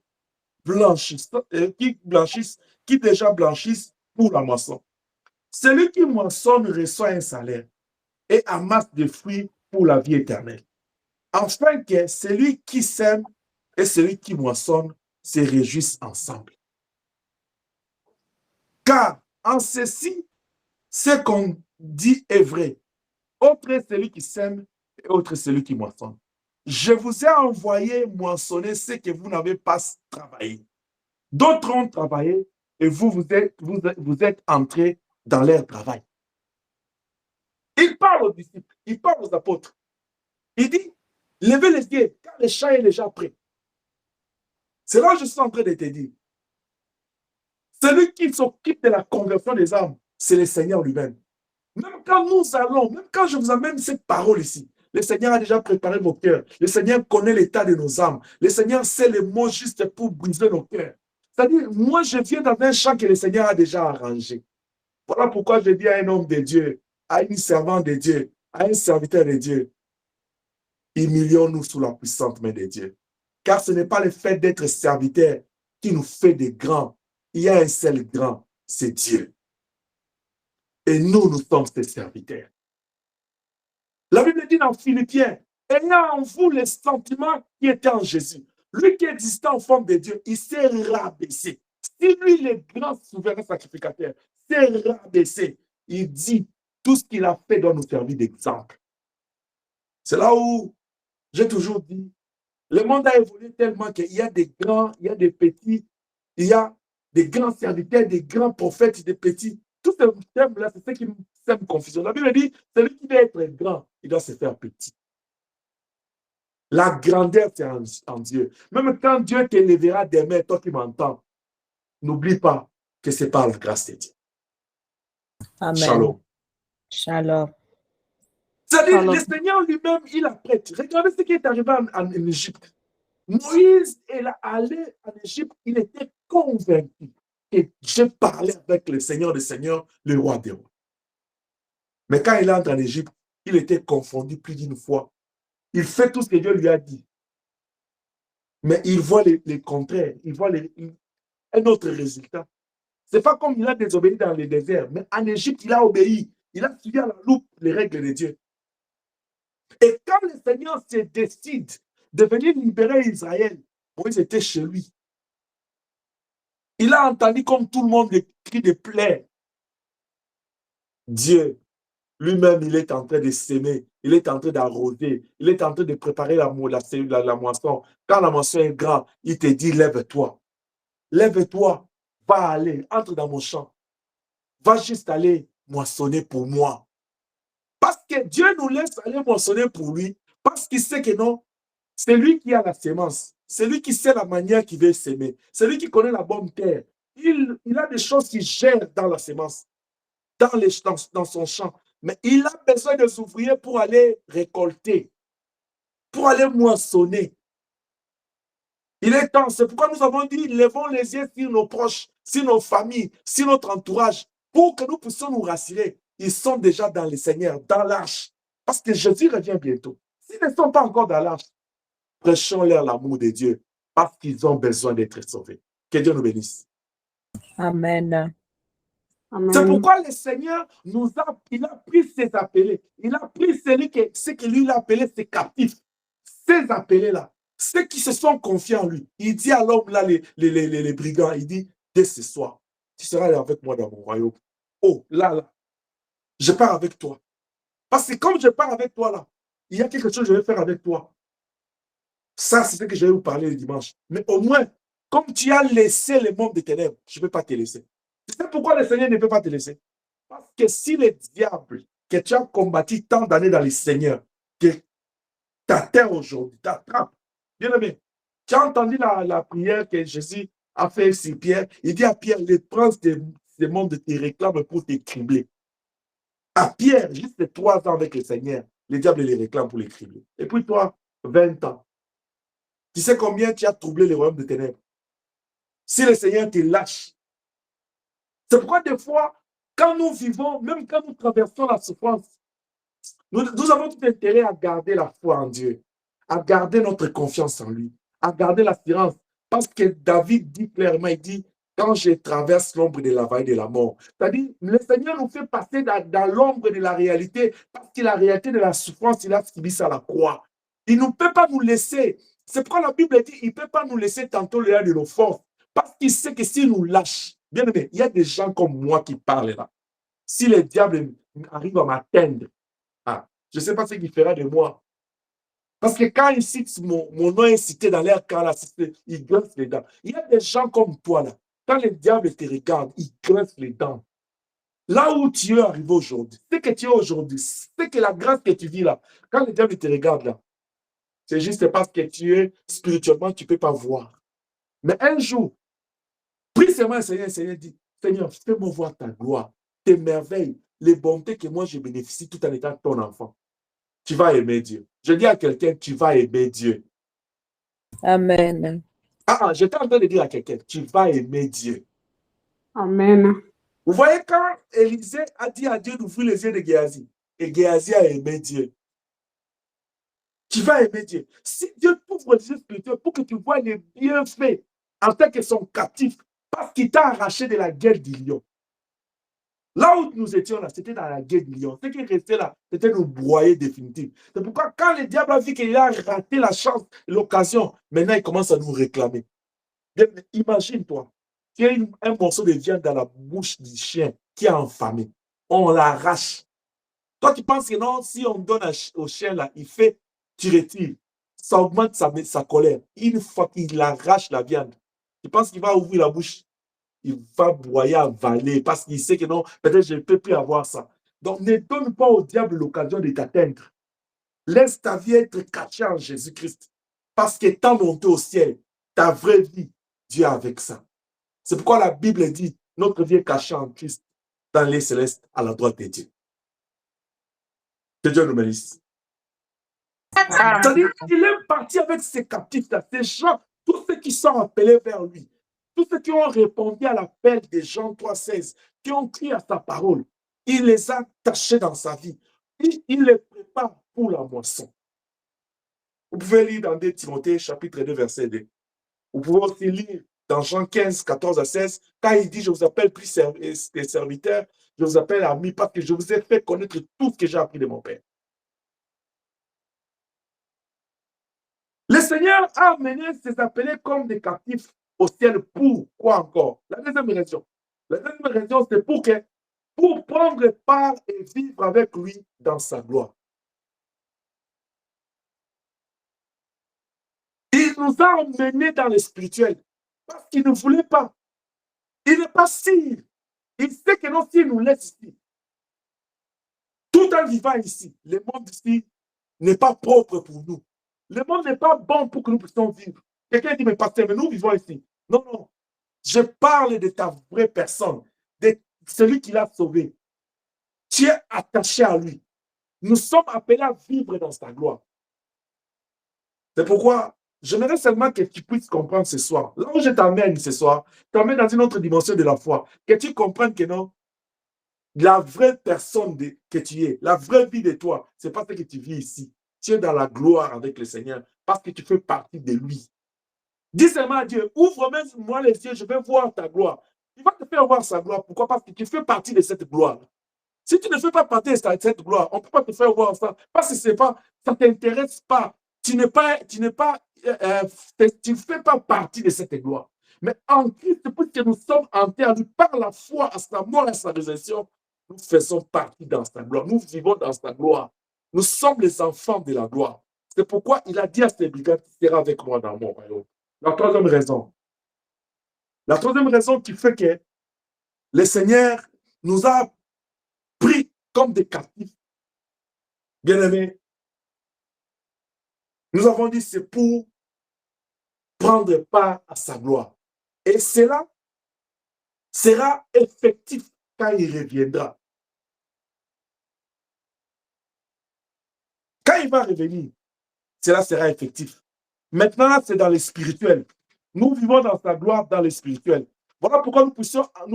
blanchissent, qui déjà blanchissent pour la moisson. Celui qui moissonne reçoit un salaire et amasse des fruits pour la vie éternelle. Afin que celui qui sème et celui qui moissonne se réjouissent ensemble. Car en ceci, ce qu'on dit est vrai. Autre est celui qui sème et autre est celui qui moissonne. Je vous ai envoyé moissonner ce que vous n'avez pas travaillé. D'autres ont travaillé et vous êtes entrés dans leur travail. Il parle aux disciples, il parle aux apôtres. Il dit, levez les yeux, car le champ est déjà prêt. C'est là que je suis en train de te dire. Celui qui s'occupe de la conversion des âmes, c'est le Seigneur lui-même. Même quand nous allons, même quand je vous amène cette parole ici, le Seigneur a déjà préparé vos cœurs. Le Seigneur connaît l'état de nos âmes. Le Seigneur sait les mots justes pour briser nos cœurs. C'est-à-dire, moi, je viens dans un champ que le Seigneur a déjà arrangé. Voilà pourquoi je dis à un homme de Dieu, à une servante de Dieu, à un serviteur de Dieu, humilions-nous sous la puissante main de Dieu. Car ce n'est pas le fait d'être serviteur qui nous fait des grands. Il y a un seul grand, c'est Dieu. Et nous sommes ses serviteurs. La Bible dit dans Philippiens, ayant en vous les sentiments qui étaient en Jésus. Lui qui existait en forme de Dieu, il s'est rabaissé. Si lui, le grand souverain sacrificateur, s'est rabaissé, il dit, tout ce qu'il a fait doit nous servir d'exemple. C'est là où j'ai toujours dit, le monde a évolué tellement qu'il y a des grands, il y a des petits, il y a des grands serviteurs, des grands prophètes, des petits. Tous ces termes-là, c'est ce qui me sème confusion. La Bible dit, celui qui veut être grand, il doit se faire petit. La grandeur, c'est en Dieu. Même quand Dieu t'élèvera des mains, toi qui m'entends, n'oublie pas que c'est par la grâce de Dieu. Amen. Shalom. Shalom. C'est-à-dire, le Seigneur lui-même, il a prêté. Regardez ce qui est arrivé en Égypte. Moïse est allé en Égypte, il était convaincu que Dieu parlait avec le Seigneur des Seigneurs, le roi des rois. Mais quand il entre en Égypte, il était confondu plus d'une fois. Il fait tout ce que Dieu lui a dit. Mais il voit les contraires, il voit un autre résultat. Ce n'est pas comme il a désobéi dans le désert, mais en Égypte, il a obéi. Il a suivi à la loupe les règles de Dieu. Et quand le Seigneur se décide de venir libérer Israël, Moïse était chez lui. Il a entendu comme tout le monde des cris de plaie. Dieu, lui-même, il est en train de s'aimer, il est en train d'arroser, il est en train de préparer la moisson. Quand la moisson est grande, il te dit, lève-toi. Lève-toi, va aller, entre dans mon champ. Va juste aller moissonner pour moi. Parce que Dieu nous laisse aller moissonner pour lui, parce qu'il sait que non, c'est lui qui a la sémence. C'est lui qui sait la manière qu'il veut s'aimer. C'est lui qui connaît la bonne terre. Il a des choses qui gèrent dans la sémence, dans son champ. Mais il a besoin des ouvriers pour aller récolter, pour aller moissonner. Il est temps. C'est pourquoi nous avons dit, levons les yeux sur nos proches, sur nos familles, sur notre entourage, pour que nous puissions nous rassurer. Ils sont déjà dans le Seigneur, dans l'arche. Parce que Jésus revient bientôt. S'ils ne sont pas encore dans l'arche, prêchons-leur l'amour de Dieu, parce qu'ils ont besoin d'être sauvés. Que Dieu nous bénisse. Amen. C'est pourquoi le Seigneur il a pris ses appelés. Il a pris ce que lui a appelé ses captifs. Ces appelés-là, ceux qui se sont confiés en lui. Il dit à l'homme là, les brigands, il dit, dès ce soir, tu seras avec moi dans mon royaume. Oh, là, je pars avec toi. Parce que comme je pars avec toi là, il y a quelque chose que je vais faire avec toi. Ça, c'est ce que je vais vous parler le dimanche. Mais au moins, comme tu as laissé le monde des ténèbres, je ne peux pas te laisser. Tu sais pourquoi le Seigneur ne peut pas te laisser? Parce que si le diable que tu as combattu tant d'années dans le Seigneur, que t'atteint aujourd'hui, t'attrape. Bien aimé, tu as entendu la prière que Jésus a fait sur Pierre. Il dit à Pierre, les princes des mondes te réclament pour te cribler. À Pierre, juste 3 ans avec le Seigneur, le diable les réclame pour les cribler. Et puis toi, 20 ans. Tu sais combien tu as troublé les royaumes de ténèbres? Si le Seigneur te lâche. C'est pourquoi des fois, quand nous vivons, même quand nous traversons la souffrance, nous avons tout intérêt à garder la foi en Dieu, à garder notre confiance en lui, à garder l'assurance. Parce que David dit clairement, il dit, quand je traverse l'ombre de la vallée de la mort. C'est-à-dire, le Seigneur nous fait passer dans l'ombre de la réalité, parce que la réalité de la souffrance, il a subi ça à la croix. Il ne peut pas nous laisser. C'est pourquoi la Bible dit, il ne peut pas nous laisser tantôt le de nos forces. Parce qu'il sait que s'il nous lâche, bien aimé, il y a des gens comme moi qui parlent là. Si le diable arrive à m'atteindre, je ne sais pas ce qu'il fera de moi. Parce que quand il cite mon nom est cité dans l'air, quand il grince les dents. Il y a des gens comme toi là. Quand le diable te regarde, il grince les dents. Là où tu es arrivé aujourd'hui, ce que tu es aujourd'hui, c'est que la grâce que tu vis là, quand le diable te regarde là, c'est juste parce que tu es spirituellement, tu ne peux pas voir. Mais un jour, prie seulement le Seigneur dit, Seigneur, fais-moi voir ta gloire, tes merveilles, les bontés que moi je bénéficie tout en étant ton enfant. Tu vas aimer Dieu. Je dis à quelqu'un, tu vas aimer Dieu. Amen. J'étais en train de dire à quelqu'un, tu vas aimer Dieu. Amen. Vous voyez quand Élisée a dit à Dieu d'ouvrir les yeux de Géasi, et Géasi a aimé Dieu. Tu vas aimer Dieu. Si Dieu t'ouvre les yeux spirituels pour que tu vois les bienfaits en tant que son captif, parce qu'il t'a arraché de la guerre du lion. Là où nous étions là, c'était dans la guerre du lion. Ce qui est resté là, c'était nous broyer définitif. C'est pourquoi quand le diable a vu qu'il a raté la chance, l'occasion, maintenant il commence à nous réclamer. Imagine-toi, tu as un morceau de viande dans la bouche du chien qui est enfamé. On l'arrache. Toi, tu penses que non, si on donne au chien là, il fait, tu retires. Ça augmente sa colère. Une fois qu'il arrache la viande, tu penses qu'il va ouvrir la bouche? Il va broyer, avaler, parce qu'il sait que non, peut-être je ne peux plus avoir ça. Donc, ne donne pas au diable l'occasion de t'atteindre. Laisse ta vie être cachée en Jésus-Christ. Parce qu'étant monté au ciel, ta vraie vie, Dieu est avec ça. C'est pourquoi la Bible dit, notre vie est cachée en Christ, dans les célestes, à la droite de Dieu. Que Dieu nous bénisse. C'est-à-dire qu'il est parti avec ses captifs-là, ces gens, tous ceux qui sont appelés vers lui. Tous ceux qui ont répondu à l'appel de Jean 3,16, qui ont crié à sa parole, il les a tachés dans sa vie. Il les prépare pour la moisson. Vous pouvez lire dans 2 Timothée, chapitre 2, verset 2. Vous pouvez aussi lire dans Jean 15, 14 à 16, quand il dit, je vous appelle plus des serviteurs, je vous appelle amis, parce que je vous ai fait connaître tout ce que j'ai appris de mon Père. Le Seigneur a amené ses appelés comme des captifs au ciel pour quoi encore? La deuxième raison. La deuxième raison, c'est pour prendre part et vivre avec lui dans sa gloire. Il nous a emmenés dans le spirituel parce qu'il ne voulait pas. Il n'est pas sûr. Il sait que non, s'il nous laisse ici, tout en vivant ici, le monde ici n'est pas propre pour nous. Le monde n'est pas bon pour que nous puissions vivre. Quelqu'un dit, mais pasteur, mais nous vivons ici. Non, non. Je parle de ta vraie personne, de celui qui l'a sauvé. Tu es attaché à lui. Nous sommes appelés à vivre dans sa gloire. C'est pourquoi j'aimerais seulement que tu puisses comprendre ce soir. Là où je t'amène ce soir, je t'amène dans une autre dimension de la foi. Que tu comprennes que non, la vraie personne que tu es, la vraie vie de toi, ce n'est pas ce que tu vis ici. Tu es dans la gloire avec le Seigneur parce que tu fais partie de lui. Dis seulement à Dieu, ouvre-moi les yeux, je vais voir ta gloire. Il va te faire voir sa gloire. Pourquoi? Parce que tu fais partie de cette gloire. Si tu ne fais pas partie de cette gloire, on ne peut pas te faire voir ça. Parce que c'est pas, ça ne t'intéresse pas. Tu ne fais pas partie de cette gloire. Mais en Christ, puisque nous sommes entrés en lui par la foi à sa mort et à sa résurrection, nous faisons partie dans sa gloire. Nous vivons dans sa gloire. Nous sommes les enfants de la gloire. C'est pourquoi il a dit à ses brigands, tu seras avec moi dans mon royaume. La troisième raison qui fait que le Seigneur nous a pris comme des captifs. Bien-aimés, nous avons dit c'est pour prendre part à sa gloire. Et cela sera effectif quand il reviendra. Quand il va revenir, cela sera effectif. Maintenant, c'est dans le spirituel. Nous vivons dans sa gloire dans le spirituel. Voilà pourquoi nous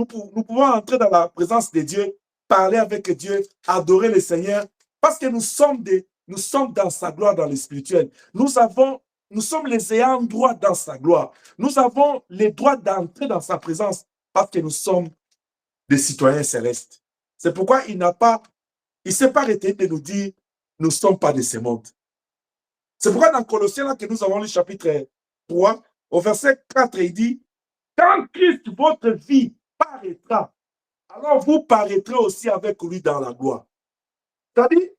pouvons entrer dans la présence de Dieu, parler avec Dieu, adorer le Seigneur, parce que nous sommes dans sa gloire dans le spirituel. Nous sommes les ayants droit dans sa gloire. Nous avons les droits d'entrer dans sa présence parce que nous sommes des citoyens célestes. C'est pourquoi il ne s'est pas arrêté de nous dire, nous ne sommes pas de ce monde. C'est pourquoi dans Colossiens, là, que nous avons le chapitre 3, au verset 4, il dit, quand Christ, votre vie, paraîtra, alors vous paraîtrez aussi avec lui dans la gloire. C'est-à-dire,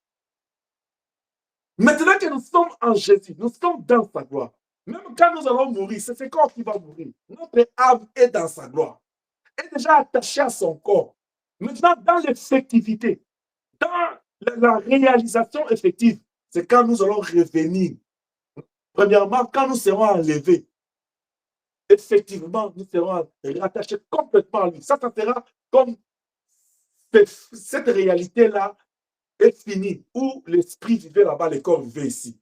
maintenant que nous sommes en Jésus, nous sommes dans sa gloire. Même quand nous allons mourir, c'est ce corps qui va mourir. Notre âme est dans sa gloire. Est déjà attachée à son corps. Maintenant, dans l'effectivité, dans la réalisation effective, c'est quand nous allons revenir. Premièrement, quand nous serons enlevés, effectivement, nous serons rattachés complètement à lui. Ça sera comme cette réalité-là est finie, où l'esprit vivait là-bas, le corps vivait ici.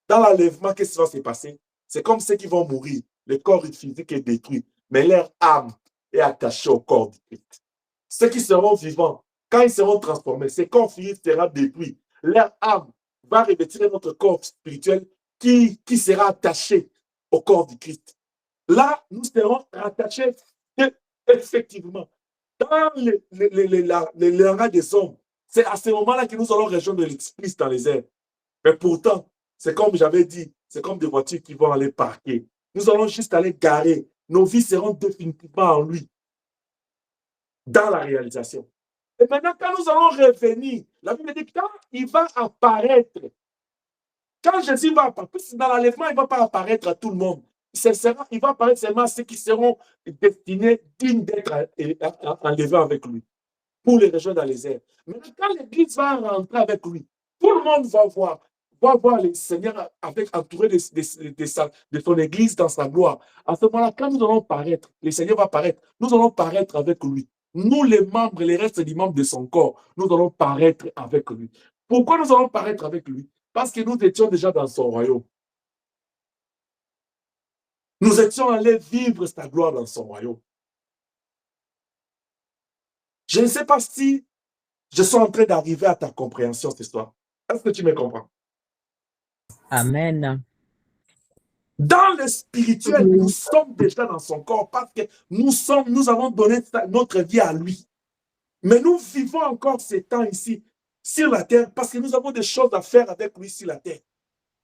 Dans l'enlèvement, qu'est-ce qui va se passer? C'est comme ceux qui vont mourir. Le corps physique est détruit, mais leur âme est attachée au corps du Christ. Ceux qui seront vivants, quand ils seront transformés, ce corps physique sera détruit. Leur âme va revêtir notre corps spirituel qui sera attaché au corps du Christ. Là, nous serons rattachés effectivement dans les langages des hommes. C'est à ce moment-là que nous allons rejoindre l'Esprit dans les airs. Mais pourtant, c'est comme j'avais dit, c'est comme des voitures qui vont aller parquer. Nous allons juste aller garer. Nos vies seront définitivement en lui, dans la réalisation. Et maintenant, quand nous allons revenir, la Bible dit que quand il va apparaître, quand Jésus va apparaître, dans l'enlèvement, il ne va pas apparaître à tout le monde. Il va apparaître seulement à ceux qui seront destinés, dignes d'être enlevés avec lui, pour les rejoindre dans les airs. Maintenant, quand l'Église va rentrer avec lui, tout le monde va voir le Seigneur entouré de son Église dans sa gloire. À ce moment-là, quand nous allons paraître, le Seigneur va paraître, nous allons paraître avec lui. Nous, les membres, les restes des membres de son corps, nous allons paraître avec lui. Pourquoi nous allons paraître avec lui? Parce que nous étions déjà dans son royaume. Nous étions allés vivre sa gloire dans son royaume. Je ne sais pas si je suis en train d'arriver à ta compréhension ce soir. Est-ce que tu me comprends? Amen. Dans le spirituel, nous sommes déjà dans son corps parce que nous avons donné notre vie à lui. Mais nous vivons encore ces temps ici, sur la terre, parce que nous avons des choses à faire avec lui sur la terre.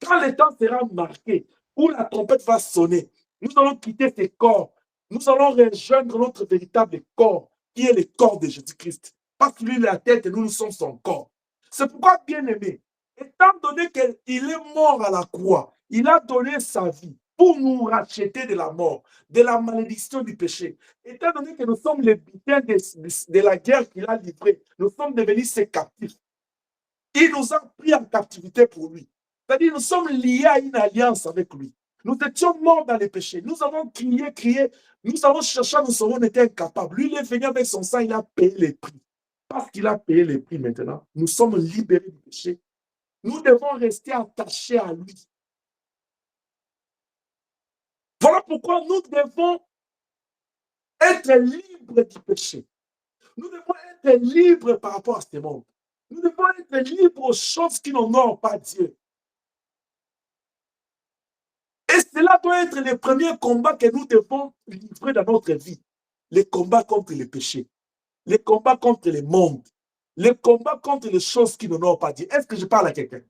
Quand le temps sera marqué, où la trompette va sonner, nous allons quitter ces corps. Nous allons rejoindre notre véritable corps, qui est le corps de Jésus-Christ. Parce que lui, la tête, et nous sommes son corps. C'est pourquoi, bien aimé, étant donné qu'il est mort à la croix, il a donné sa vie pour nous racheter de la mort, de la malédiction du péché. Étant donné que nous sommes les butins de la guerre qu'il a livrée, nous sommes devenus ses captifs. Il nous a pris en captivité pour lui. C'est-à-dire nous sommes liés à une alliance avec lui. Nous étions morts dans les péchés. Nous avons crié. Nous avons cherché, nous savons, on était incapables. Lui, il est venu avec son sang, il a payé les prix. Parce qu'il a payé les prix maintenant, nous sommes libérés du péché. Nous devons rester attachés à lui. Voilà pourquoi nous devons être libres du péché. Nous devons être libres par rapport à ce monde. Nous devons être libres aux choses qui n'honorent pas Dieu. Et cela doit être le premier combat que nous devons livrer dans notre vie. Les combats contre le péché. Les combats contre le monde. Les combats contre les choses qui n'honorent pas Dieu. Est-ce que je parle à quelqu'un?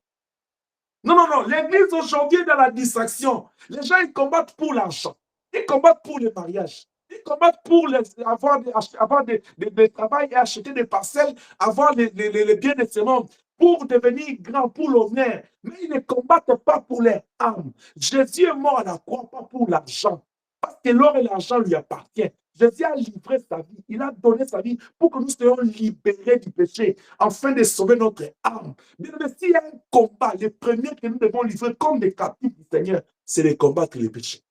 Non. L'église aujourd'hui est dans la distraction. Les gens, ils combattent pour l'argent. Ils combattent pour le mariage. Ils combattent pour avoir des travail et acheter des parcelles, avoir les biens de ce monde, pour devenir grand, pour l'honneur. Mais ils ne combattent pas pour leur âme. Jésus est mort à la croix, pas pour l'argent. Parce que l'or et l'argent lui appartiennent. Jésus a livré sa vie. Il a donné sa vie pour que nous soyons libérés du péché, afin de sauver notre âme. Mais s'il y a un combat, le premier que nous devons livrer comme des captifs du Seigneur, c'est de combattre le péché.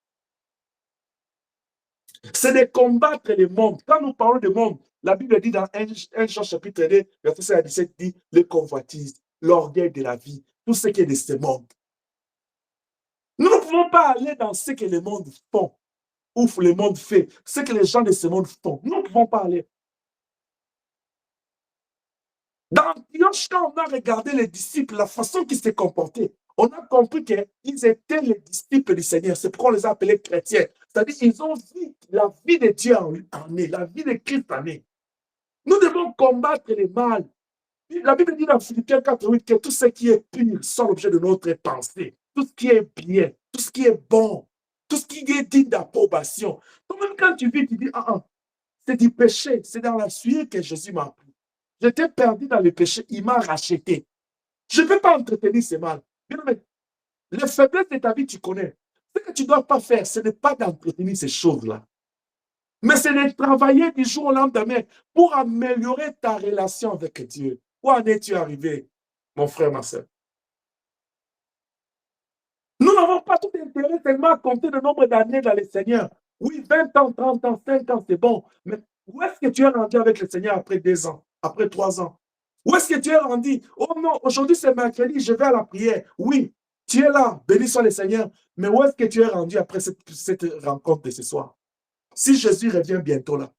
C'est de combattre le monde. Quand nous parlons de monde, la Bible dit dans 1 Jean chapitre 2, verset 16 à 17, dit le convoitise, l'orgueil de la vie, tout ce qui est de ce monde. Nous ne pouvons pas aller dans ce que le monde font, ou le monde fait, ce que les gens de ce monde font. Nous ne pouvons pas aller. Dans Antioche, quand on a regardé les disciples, la façon qu'ils se comportaient, on a compris qu'ils étaient les disciples du Seigneur. C'est pourquoi on les a appelés chrétiens. C'est-à-dire qu'ils ont vu la vie de Dieu en eux, la vie de Christ en eux. Nous devons combattre le mal. La Bible dit dans Philippiens 4:8 que tout ce qui est pur sont l'objet de notre pensée. Tout ce qui est bien, tout ce qui est bon, tout ce qui est digne d'approbation. Donc même quand tu vis, tu dis, c'est du péché, c'est dans la suie que Jésus m'a pris. J'étais perdu dans le péché, il m'a racheté. Je ne peux pas entretenir ce mal. Mais les faiblesses de ta vie, tu connais. Ce que tu ne dois pas faire, ce n'est pas d'entretenir ces choses-là. Mais c'est de travailler du jour au lendemain pour améliorer ta relation avec Dieu. Où en es-tu arrivé, mon frère, ma soeur? Nous n'avons pas tout intérêt seulement à compter le nombre d'années dans le Seigneur. Oui, 20 ans, 30 ans, 5 ans, c'est bon. Mais où est-ce que tu es rendu avec le Seigneur après 2 ans, après 3 ans? Où est-ce que tu es rendu? Oh non, aujourd'hui c'est mercredi, je vais à la prière. Oui, tu es là, béni soit le Seigneur. Mais où est-ce que tu es rendu après cette rencontre de ce soir? Si Jésus revient bientôt là,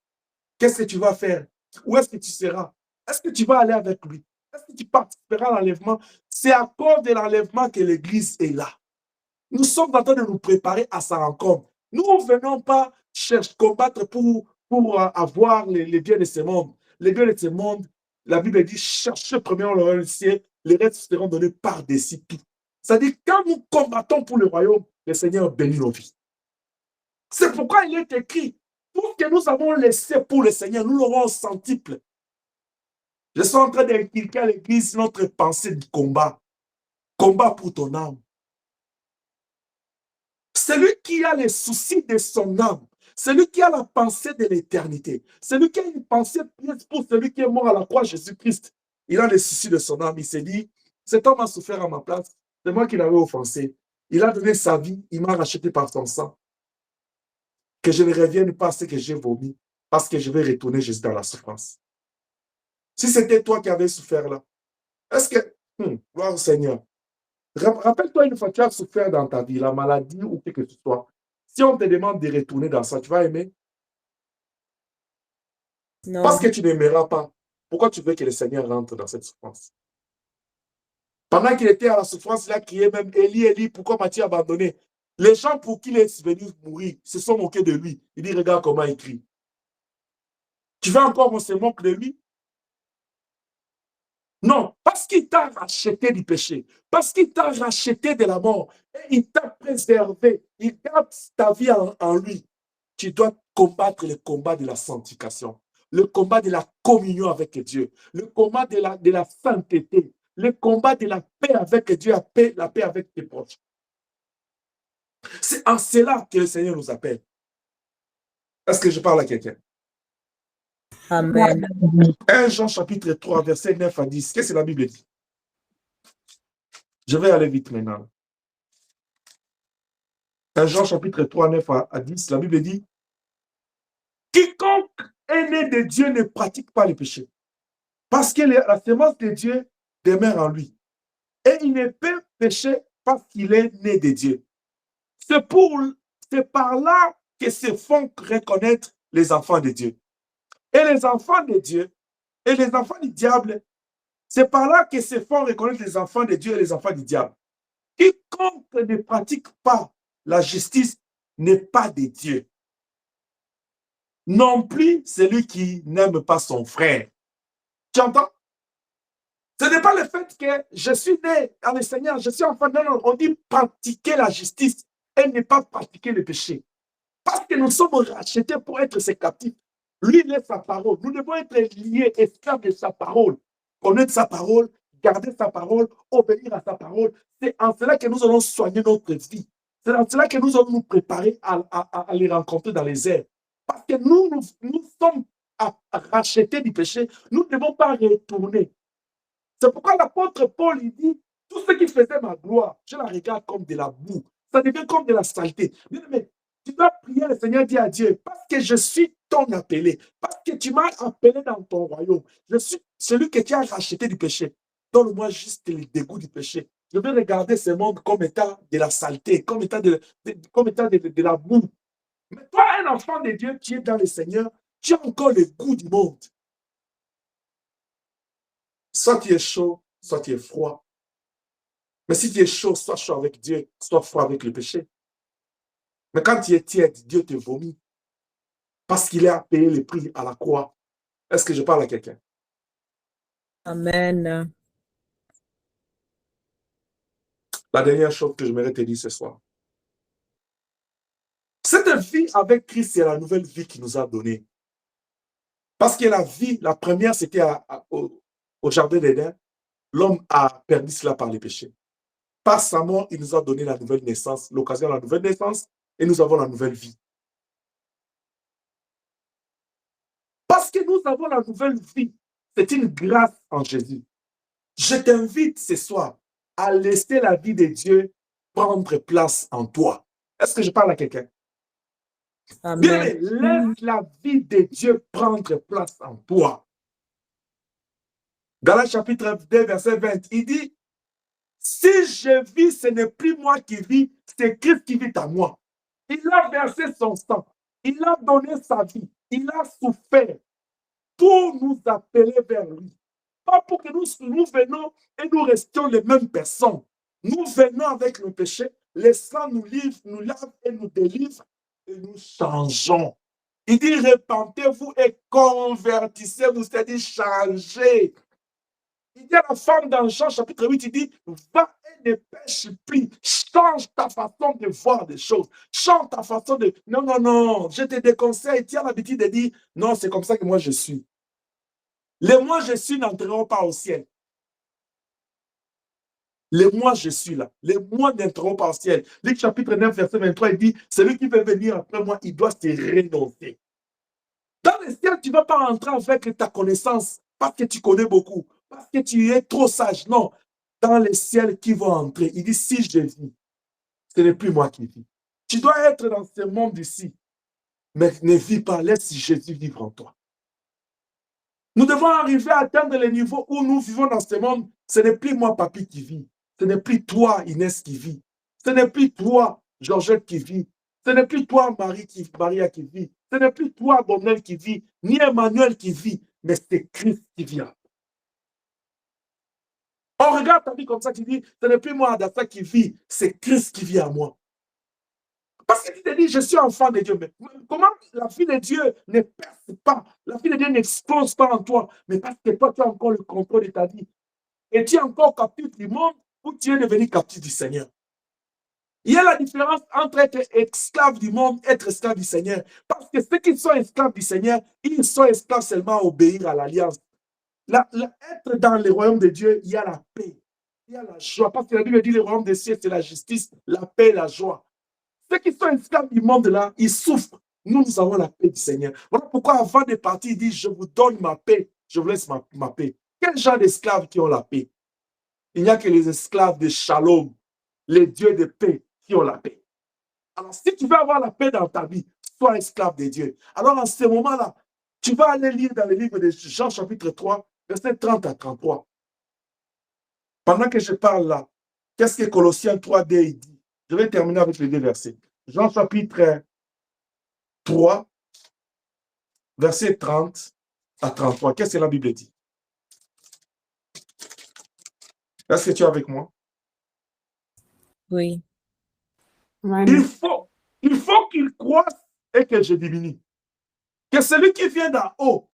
qu'est-ce que tu vas faire? Où est-ce que tu seras? Est-ce que tu vas aller avec lui? Est-ce que tu participeras à l'enlèvement? C'est à cause de l'enlèvement que l'Église est là. Nous sommes en train de nous préparer à sa rencontre. Nous ne venons pas combattre pour avoir les biens de ce monde. Les biens de ce monde, la Bible dit, cherchez premièrement le royaume du ciel, les restes seront donnés par-dessus tout. C'est-à-dire, quand nous combattons pour le royaume, le Seigneur bénit nos vies. C'est pourquoi il est écrit, tout ce que nous avons laissé pour le Seigneur, nous l'aurons au centuple. Je suis en train d'inculquer à l'Église notre pensée de combat. Combat pour ton âme. Celui qui a les soucis de son âme, celui qui a la pensée de l'éternité, celui qui a une pensée pour celui qui est mort à la croix, Jésus-Christ, il a les soucis de son âme. Il s'est dit, cet homme a souffert à ma place, c'est moi qui l'avais offensé. Il a donné sa vie, il m'a racheté par son sang. Que je ne revienne pas à ce que j'ai vomi, parce que je vais retourner juste dans la souffrance. Si c'était toi qui avais souffert là, est-ce que, gloire au Seigneur, rappelle-toi une fois que tu as souffert dans ta vie, la maladie ou quelque que ce soit. Si on te demande de retourner dans ça, tu vas aimer? Non. Parce que tu n'aimeras pas. Pourquoi tu veux que le Seigneur rentre dans cette souffrance? Pendant qu'il était à la souffrance, il a crié même, Élie, Élie, pourquoi m'as-tu abandonné? Les gens pour qui il est venu mourir se sont moqués de lui. Il dit, regarde comment il crie. Tu veux encore qu'on se moque de lui? Non, parce qu'il t'a racheté du péché, parce qu'il t'a racheté de la mort, et il t'a préservé, il garde ta vie en lui. Tu dois combattre le combat de la sanctification, le combat de la communion avec Dieu, le combat de la sainteté, le combat de la paix avec Dieu, la paix avec tes proches. C'est en cela que le Seigneur nous appelle. Est-ce que je parle à quelqu'un? Amen. 1 Jean chapitre 3, verset 9 à 10. Qu'est-ce que la Bible dit? Je vais aller vite maintenant. 1 Jean chapitre 3, 9 à 10, la Bible dit, quiconque est né de Dieu ne pratique pas le péché, parce que la semence de Dieu demeure en lui. Et il ne peut pécher parce qu'il est né de Dieu. C'est par là que se font reconnaître les enfants de Dieu. Et les enfants de Dieu et les enfants du diable, c'est par là que se font reconnaître les enfants de Dieu et les enfants du diable. Quiconque ne pratique pas la justice n'est pas de Dieu. Non plus celui qui n'aime pas son frère. Tu entends? Ce n'est pas le fait que je suis né dans le Seigneur, je suis enfant. Non, on dit pratiquer la justice et ne pas pratiquer le péché. Parce que nous sommes rachetés pour être ses captifs. Lui, il est sa parole. Nous devons être liés, esclaves de sa parole. Connaître sa parole, garder sa parole, obéir à sa parole. C'est en cela que nous allons soigner notre vie. C'est en cela que nous allons nous préparer à les rencontrer dans les airs. Parce que nous sommes rachetés du péché. Nous ne devons pas retourner. C'est pourquoi l'apôtre Paul, il dit, tout ce qui faisait ma gloire, je la regarde comme de la boue. Ça devient comme de la saleté. Mais tu dois prier le Seigneur, dire à Dieu, parce que je suis ton appelé, parce que tu m'as appelé dans ton royaume. Je suis celui que tu as racheté du péché. Donne-moi juste le dégoût du péché. Je vais regarder ce monde comme état de la saleté, comme état de la boue. Mais toi, un enfant de Dieu qui est dans le Seigneur, tu as encore le goût du monde. Soit tu es chaud, soit tu es froid. Mais si tu es chaud, sois chaud avec Dieu, sois froid avec le péché. Mais quand tu es tiède, Dieu te vomit. Parce qu'il a payé le prix à la croix. Est-ce que je parle à quelqu'un? Amen. La dernière chose que je voudrais te dire ce soir. Cette vie avec Christ, c'est la nouvelle vie qu'il nous a donnée. Parce que la vie, la première, c'était au jardin d'Éden. L'homme a perdu cela par les péchés. Par sa mort, il nous a donné la nouvelle naissance, l'occasion de la nouvelle naissance, et nous avons la nouvelle vie. Parce que nous avons la nouvelle vie, c'est une grâce en Jésus. Je t'invite ce soir à laisser la vie de Dieu prendre place en toi. Est-ce que je parle à quelqu'un? Bien, laisse la vie de Dieu prendre place en toi. Galates chapitre 2, verset 20, il dit, si je vis, ce n'est plus moi qui vis, c'est Christ qui vit en moi. Il a versé son sang, il a donné sa vie, il a souffert pour nous appeler vers lui. Pas pour que nous venons et nous restions les mêmes personnes. Nous venons avec nos péchés, le sang nous livre, nous lave et nous délivre et nous changeons. Il dit, repentez-vous et convertissez-vous, c'est-à-dire changez. Il dit à la femme dans Jean chapitre 8, il dit, va et ne pêche plus, change ta façon de voir des choses, change ta façon de... Non, non, non, je te déconseille, tu as l'habitude de dire, non, c'est comme ça que moi je suis. Les moi je suis n'entreront pas au ciel. Les moi je suis là, les moi n'entreront pas au ciel. Luc chapitre 9, verset 23, il dit, celui qui veut venir après moi, il doit se renoncer. Dans le ciel, tu ne vas pas entrer avec ta connaissance parce que tu connais beaucoup, parce que tu es trop sage. Non, dans le ciel qui va entrer, il dit, si je vis, ce n'est plus moi qui vis. Tu dois être dans ce monde ici, mais ne vis pas, laisse Jésus vivre en toi. Nous devons arriver à atteindre le niveau où nous vivons dans ce monde. Ce n'est plus moi, papy, qui vit. Ce n'est plus toi, Inès, qui vit. Ce n'est plus toi, Georgette, qui vit. Ce n'est plus toi, Maria, qui vit. Ce n'est plus toi, Bonel, qui vit, ni Emmanuel qui vit, mais c'est Christ qui vient. On regarde ta vie comme ça, tu dis, ce n'est plus moi, Adassa, qui vit, c'est Christ qui vit à moi. Parce que tu te dis, je suis enfant de Dieu. Mais comment la vie de Dieu ne perce pas, la vie de Dieu n'explose pas en toi, mais parce que toi, tu as encore le contrôle de ta vie. Et tu es encore captif du monde ou tu es devenu captif du Seigneur. Il y a la différence entre être esclave du monde et être esclave du Seigneur. Parce que ceux qui sont esclaves du Seigneur, ils sont esclaves seulement à obéir à l'alliance. Être dans le royaume de Dieu, il y a la paix, il y a la joie. Parce que la Bible dit le royaume des cieux, c'est la justice, la paix, la joie. Ceux qui sont esclaves du monde là, ils souffrent. Nous avons la paix du Seigneur. Voilà pourquoi avant de partir, il dit, je vous donne ma paix, je vous laisse ma paix. Quel genre d'esclaves qui ont la paix? Il n'y a que les esclaves de Shalom, les dieux de paix qui ont la paix. Alors, si tu veux avoir la paix dans ta vie, sois esclave de Dieu. Alors, en ce moment-là, tu vas aller lire dans le livre de Jean chapitre 3, verset 30 à 33. Pendant que je parle là, qu'est-ce que Colossiens 3D dit? Je vais terminer avec les deux versets. Jean chapitre 3, verset 30 à 33. Qu'est-ce que la Bible dit? Est-ce que tu es avec moi? Oui. Amen. Il faut qu'il croisse et que je diminue. Que celui qui vient d'en haut,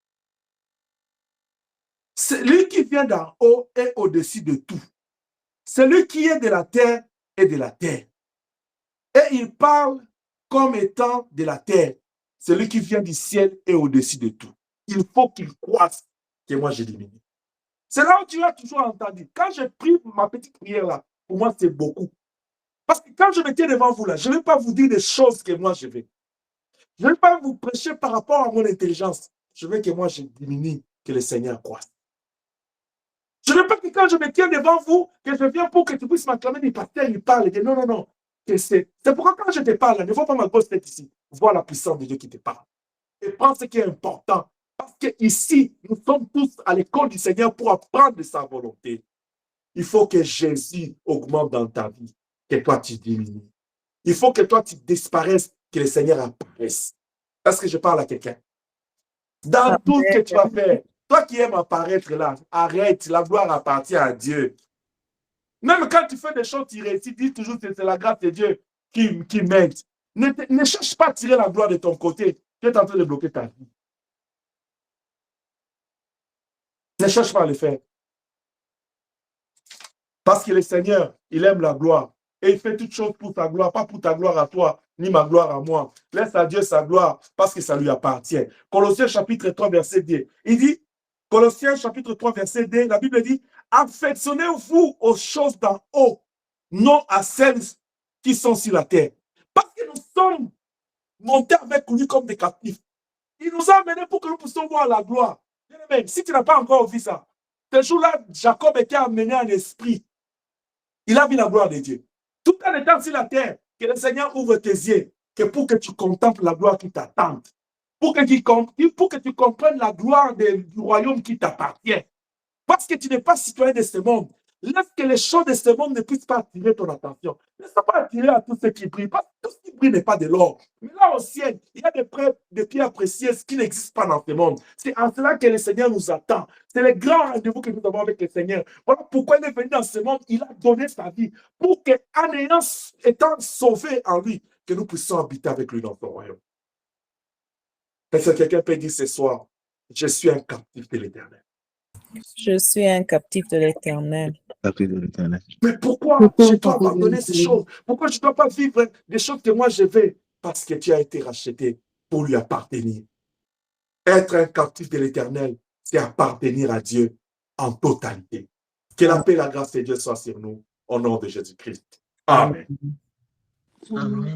celui qui vient d'en haut est au-dessus de tout. Celui qui est de la terre est de la terre. Et il parle comme étant de la terre. Celui qui vient du ciel est au-dessus de tout. Il faut qu'il croisse que moi je diminue. C'est là où tu as toujours entendu. Quand je prie ma petite prière là, pour moi c'est beaucoup. Parce que quand je me tiens devant vous là, je ne vais pas vous dire des choses que moi je vais. Je ne vais pas vous prêcher par rapport à mon intelligence. Je veux que moi je diminue, que le Seigneur croisse. Je ne veux pas que quand je me tiens devant vous, que je viens pour que tu puisses m'acclamer du pasteur, il parle. Et non, non, non. C'est pourquoi quand je te parle, ne vois pas ma grosse tête ici. Vois la puissance de Dieu qui te parle. Et prends ce qui est important. Parce qu'ici, nous sommes tous à l'école du Seigneur pour apprendre de sa volonté. Il faut que Jésus augmente dans ta vie, que toi tu diminues. Il faut que toi tu disparaisses, que le Seigneur apparaisse. Est-ce que je parle à quelqu'un? Dans tout ce que tu vas faire, toi qui aimes apparaître là, arrête, la gloire appartient à Dieu. Même quand tu fais des choses, tu réussis, dis toujours que c'est la grâce de Dieu qui m'aide. Ne cherche pas à tirer la gloire de ton côté. Tu es en train de bloquer ta vie. Ne cherche pas à le faire. Parce que le Seigneur, il aime la gloire. Et il fait toutes choses pour ta gloire, pas pour ta gloire à toi, ni ma gloire à moi. Laisse à Dieu sa gloire, parce que ça lui appartient. Colossiens chapitre 3, verset 2. Il dit, Colossiens chapitre 3, verset 2, la Bible dit, affectionnez-vous aux choses d'en haut, non à celles qui sont sur la terre. Parce que nous sommes montés avec lui comme des captifs. Il nous a amenés pour que nous puissions voir la gloire. Bien, si tu n'as pas encore vu ça, ce jour-là, Jacob était amené en esprit. Il a vu la gloire de Dieu. Tout en étant sur la terre, que le Seigneur ouvre tes yeux, que pour que tu contemples la gloire qui t'attend, pour que tu comprennes la gloire du royaume qui t'appartient. Parce que tu n'es pas citoyen de ce monde. Laisse que les choses de ce monde ne puissent pas attirer ton attention. Ne sois pas attiré à tout ce qui brille. Parce que tout ce qui brille n'est pas de l'or. Mais là au ciel, il y a des pierres précieuses qui n'existent pas dans ce monde. C'est en cela que le Seigneur nous attend. C'est le grand rendez-vous que nous avons avec le Seigneur. Voilà pourquoi il est venu dans ce monde. Il a donné sa vie pour qu'en étant sauvé en lui, que nous puissions habiter avec lui dans son royaume. Est-ce que quelqu'un peut dire ce soir, je suis un captif de l'Éternel? Je suis un captif de l'Éternel. Mais pourquoi je dois abandonner ces choses? Pourquoi je ne dois pas vivre des choses que moi je veux? Parce que tu as été racheté pour lui appartenir. Être un captif de l'Éternel, c'est appartenir à Dieu en totalité. Que la paix et la grâce de Dieu soient sur nous, au nom de Jésus-Christ. Amen. Amen.